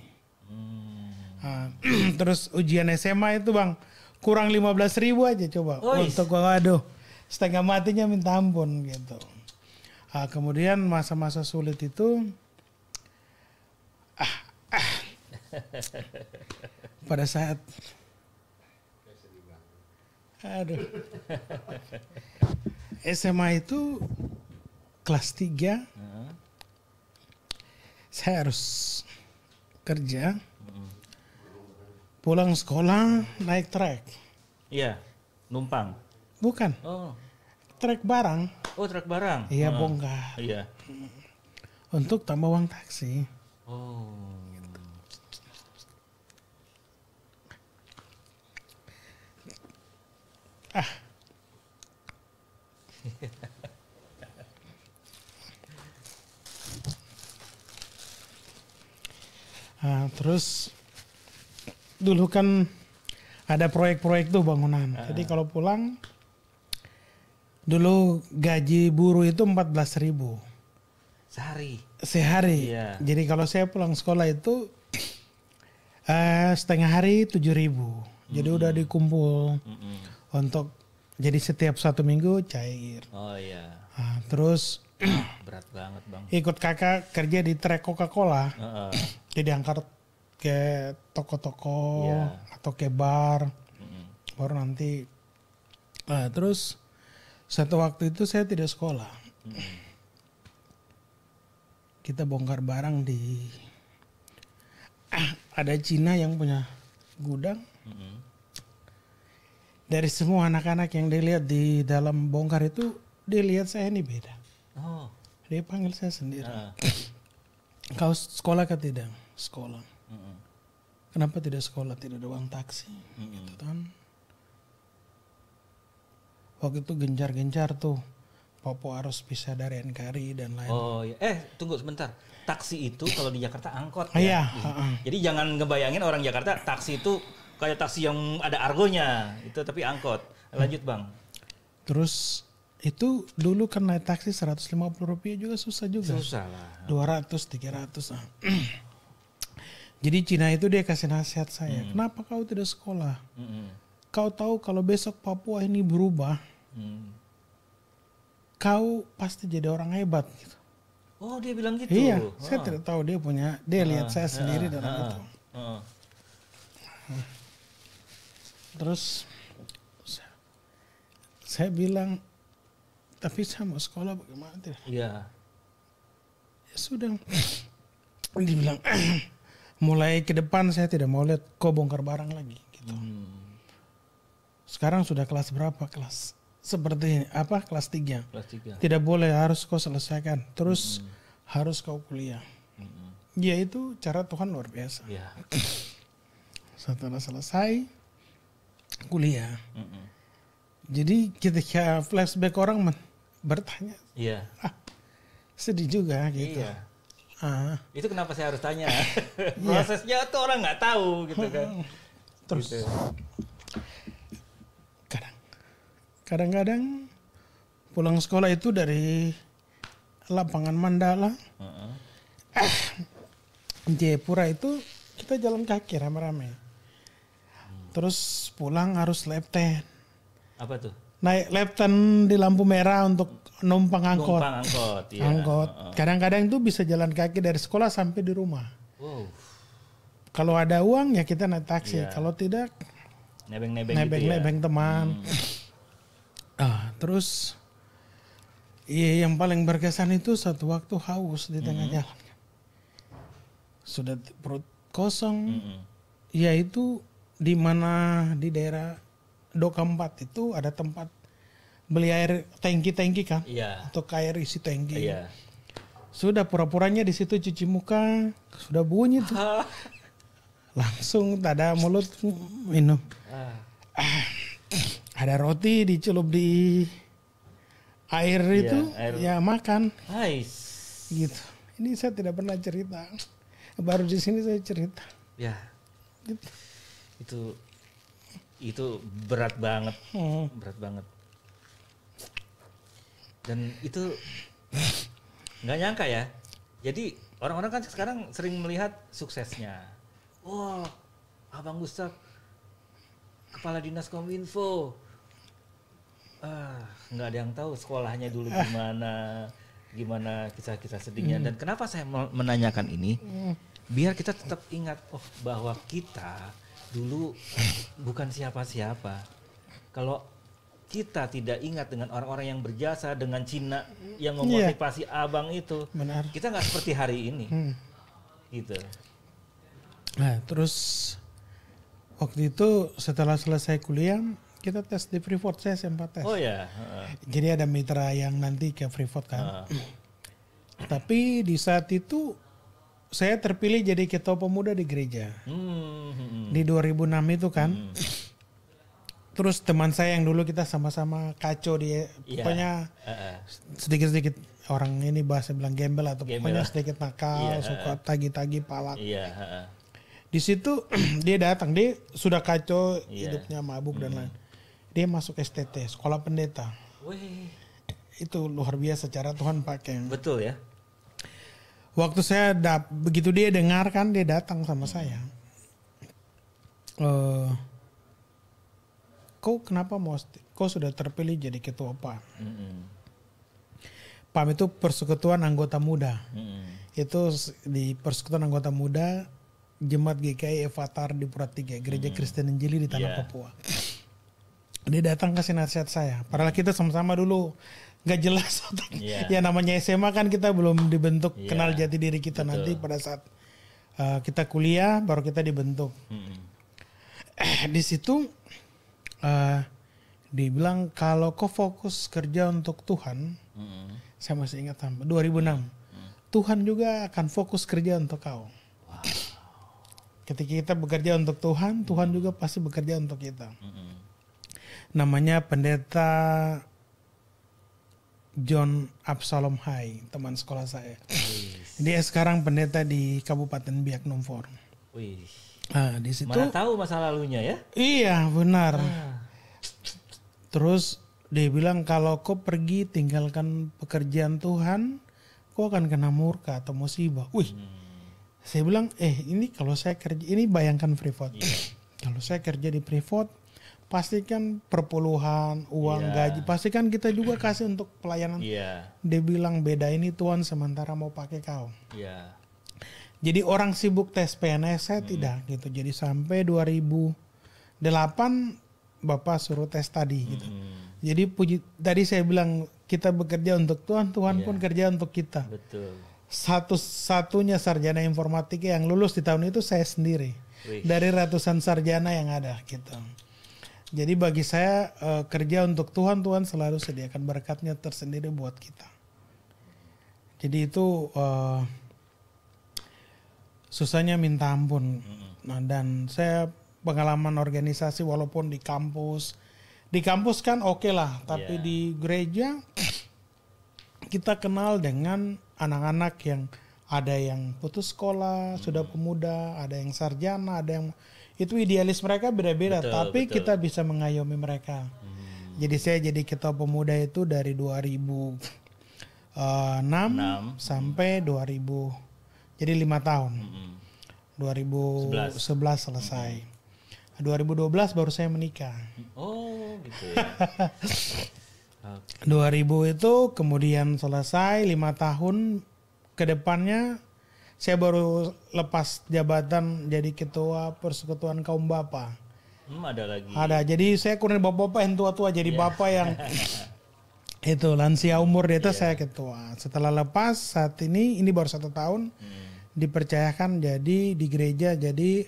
Terus ujian SMA itu Bang kurang 15.000 aja coba. Untuk setengah matinya minta ampun gitu. Kemudian masa-masa sulit itu pada saat SMA itu kelas 3 saya harus kerja, pulang sekolah naik trek. Iya. Numpang. Bukan, Oh. trek barang. Oh, truk barang. Iya, bongkar. Iya. Untuk tambah uang taksi. Oh. Nah, terus dulu kan ada proyek-proyek tuh bangunan. Jadi kalau pulang dulu gaji buruh itu 14.000 Sehari. sehari. Iya. Jadi kalau saya pulang sekolah itu setengah hari 7.000. Jadi udah dikumpul untuk jadi setiap 1 minggu cair. Oh iya. Nah, terus Berat banget, Bang. ikut kakak kerja di trek Coca-Cola. Heeh. Jadi angkat ke toko-toko Iya. atau ke bar. Baru nanti. Nah, terus satu waktu itu saya tidak sekolah. Kita bongkar barang di ada Cina yang punya gudang. Dari semua anak-anak yang dilihat di dalam bongkar itu, dia lihat saya ini beda. Oh. Dia panggil saya sendiri. Heeh. Kau sekolah ke tidak? Sekolah. Kenapa tidak sekolah? Tidak ada uang taksi. Gitu kan. Waktu itu gencar-gencar tuh. Papua harus pisah dari NKRI dan lain. Oh iya. Tunggu sebentar. Taksi itu kalau di Jakarta angkot Iya. ya. Jadi jangan ngebayangin orang Jakarta taksi itu kayak taksi yang ada argonya. Itu tapi angkot. Lanjut, Bang. Terus itu dulu kan naik taksi 150 rupiah juga susah juga. Susah lah. 200, 300. Jadi Cina itu dia kasih nasihat saya. Kenapa kau tidak sekolah? Kau tahu kalau besok Papua ini berubah, kau pasti jadi orang hebat. Gitu. Oh, dia bilang gitu. Iya, saya tidak tahu dia lihat saya sendiri dalam itu. Terus saya bilang, tapi saya mau sekolah bagaimana tidak? Iya. Ya sudah. Dia bilang, mulai ke depan saya tidak mau lihat kau bongkar barang lagi. Gitu. Sekarang sudah kelas berapa? Kelas seperti apa? Kelas 3. Kelas 3. Tidak boleh, harus kau selesaikan. Terus harus kau kuliah. Ya itu cara Tuhan luar biasa. Iya. Setelah selesai kuliah. Jadi ketika flashback orang bertanya, Iya. sedih juga gitu. Iya. Ah, Itu kenapa saya harus tanya? Prosesnya tuh orang nggak tahu gitu kan. terus Gitu. kadang-kadang pulang sekolah itu dari lapangan Mandala, Jayapura itu kita jalan kaki rame-rame. Terus pulang harus lepten. Apa tuh? Naik lepten di lampu merah untuk numpang angkot. Numpang angkot. Iya. Angkot. Kadang-kadang itu bisa jalan kaki dari sekolah sampai di rumah. Wow. Kalau ada uang ya kita naik taksi. Iya. Kalau tidak Nebeng-nebeng gitu ya. nebeng-nebeng teman. Terus yang paling berkesan itu satu waktu haus di tengah jalan. Sudah perut kosong. Ya itu di mana di daerah Doka 4 itu ada tempat beli air tangki kan. Iya. Untuk air isi tangki. Iya. Sudah pura-puranya di situ cuci muka, sudah bunyi tuh. Langsung tada mulut minum. Ada roti dicelup di air itu, air. ya makan. Nice. Gitu. Ini saya tidak pernah cerita. Baru di sini saya cerita. Ya. Gitu. Itu berat banget. Berat banget. Dan itu nggak nyangka ya. Jadi orang-orang kan sekarang sering melihat suksesnya. Wah, Abang Gustaf Kepala Dinas Kominfo. Nggak ada yang tahu sekolahnya dulu gimana kisah-kisah sedihnya. Dan kenapa saya menanyakan ini? Biar kita tetap ingat bahwa kita dulu bukan siapa-siapa. Kalau kita tidak ingat dengan orang-orang yang berjasa, dengan Cina yang memotivasi abang itu, Benar. kita nggak seperti hari ini. Gitu. Nah, terus waktu itu setelah selesai kuliah, Kita tes di Freeport, saya sempat tes. Oh ya. Jadi ada mitra yang nanti ke Freeport kan. Tapi di saat itu saya terpilih jadi ketua pemuda di gereja. Di 2006 itu kan. Terus teman saya yang dulu kita sama-sama kacau dia, pokoknya sedikit-sedikit orang ini bahasa bilang gembel atau pokoknya sedikit nakal, suka tagi-tagi palak. Di situ dia datang, dia sudah kacau hidupnya mabuk dan lain. Dia masuk STT, sekolah pendeta. Wih. Itu luar biasa cara Tuhan pakai. Betul ya. Waktu saya begitu dia dengar kan, dia datang sama saya. Kau kenapa kau sudah terpilih jadi ketua PAM? PAM itu Persekutuan Anggota Muda. Itu di Persekutuan Anggota Muda Jemaat GKI Avatar di Puratiga, Gereja Kristen Injili di Tanah Papua. Dia datang kasih nasihat saya. Padahal kita sama-sama dulu gak jelas. Ya namanya SMA kan kita belum dibentuk kenal jati diri kita. Nanti pada saat kita kuliah baru kita dibentuk. Di situ dibilang kalau kau fokus kerja untuk Tuhan, saya masih ingat 2006, Tuhan juga akan fokus kerja untuk kau. Ketika kita bekerja untuk Tuhan, Tuhan juga pasti bekerja untuk kita. Namanya pendeta John Absalom Hai, teman sekolah saya. Dia sekarang pendeta di Kabupaten Biak Numfor. Di situ. Mana tahu masa lalunya ya? Iya benar. Terus dia bilang kalau kau pergi tinggalkan pekerjaan Tuhan, kau akan kena murka atau musibah. Saya bilang ini kalau saya kerja, ini bayangkan Freeport. Kalau saya kerja di Freeport, pastikan perpuluhan, uang gaji, pastikan kita juga kasih untuk pelayanan. Dia bilang beda ini Tuhan sementara mau pakai kau. Jadi orang sibuk tes PNS, saya tidak gitu. Jadi sampai 2008 Bapak suruh tes tadi gitu. Jadi tadi saya bilang kita bekerja untuk Tuhan, Tuhan pun kerja untuk kita. Betul. Satu-satunya sarjana informatika yang lulus di tahun itu saya sendiri. Dari ratusan sarjana yang ada gitu. Jadi bagi saya kerja untuk Tuhan, Tuhan selalu sediakan berkatnya tersendiri buat kita. Jadi itu susahnya minta ampun. Nah, dan saya pengalaman organisasi walaupun di kampus kan oke lah, tapi di gereja kita kenal dengan anak-anak yang ada yang putus sekolah, sudah pemuda, ada yang sarjana, ada yang itu idealis mereka beda-beda, tapi kita bisa mengayomi mereka. Jadi saya jadi ketua pemuda itu dari 2006 sampai 2000, jadi 5 tahun. 2011 selesai. 2012 baru saya menikah. Oh gitu ya. 2000 itu kemudian selesai 5 tahun ke depannya. Saya baru lepas jabatan jadi ketua Persekutuan Kaum Bapa. Ada lagi. Ada. Jadi saya kurang bapak-bapak yang tua-tua. Jadi bapak yang itu lansia umur dia itu saya ketua. Setelah lepas saat ini baru 1 tahun dipercayakan jadi di gereja jadi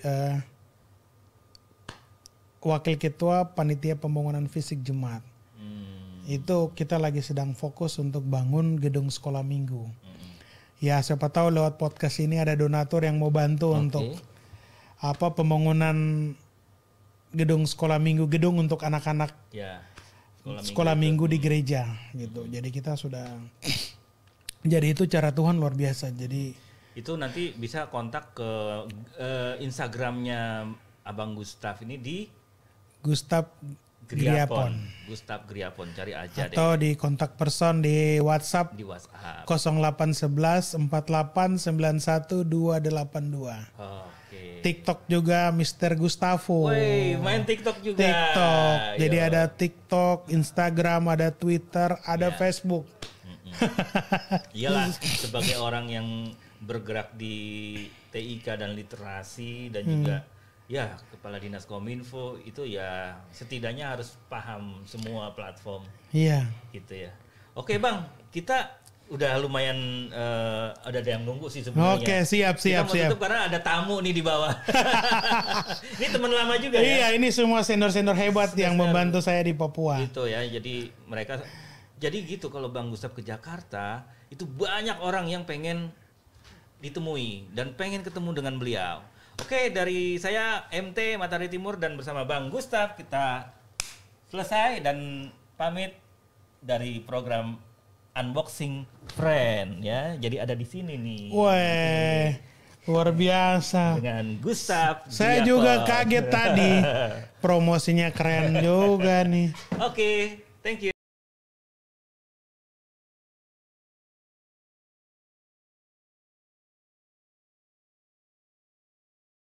wakil ketua panitia pembangunan fisik jemaat. Itu kita lagi sedang fokus untuk bangun gedung sekolah minggu. Ya siapa tahu lewat podcast ini ada donatur yang mau bantu untuk pembangunan gedung sekolah minggu, gedung untuk anak-anak sekolah minggu di gereja gitu. Jadi kita sudah jadi itu cara Tuhan luar biasa. Jadi itu nanti bisa kontak ke Instagramnya Abang Gustaf ini di Gustaf Griapon. Gustaf Griapon, cari aja atau di kontak person di WhatsApp 0811 4891 282. TikTok juga Mr. Gustavo. Woi, main TikTok juga. TikTok. Jadi ada TikTok, Instagram, ada Twitter, ada Facebook. Iyalah, sebagai orang yang bergerak di TIK dan literasi dan juga Kepala Dinas Kominfo itu ya setidaknya harus paham semua platform. Iya. Gitu ya. Oke Bang, kita udah lumayan ada yang nunggu sih sebenarnya. Oke, siap. Kita mau tutup karena ada tamu nih di bawah. Ini teman lama juga ya. Iya, ini semua senior-senior hebat yang membantu saya di Papua. Gitu ya. Jadi mereka gitu kalau Bang Gustaf ke Jakarta, itu banyak orang yang pengen ditemui dan pengen ketemu dengan beliau. Oke, dari saya MT Matahari Timur dan bersama Bang Gustaf kita selesai dan pamit dari program Unboxing Friend ya. Jadi ada di sini nih. Wah, luar biasa. Dengan Gustaf. Saya juga kaget tadi. Promosinya keren juga nih. Oke, thank you.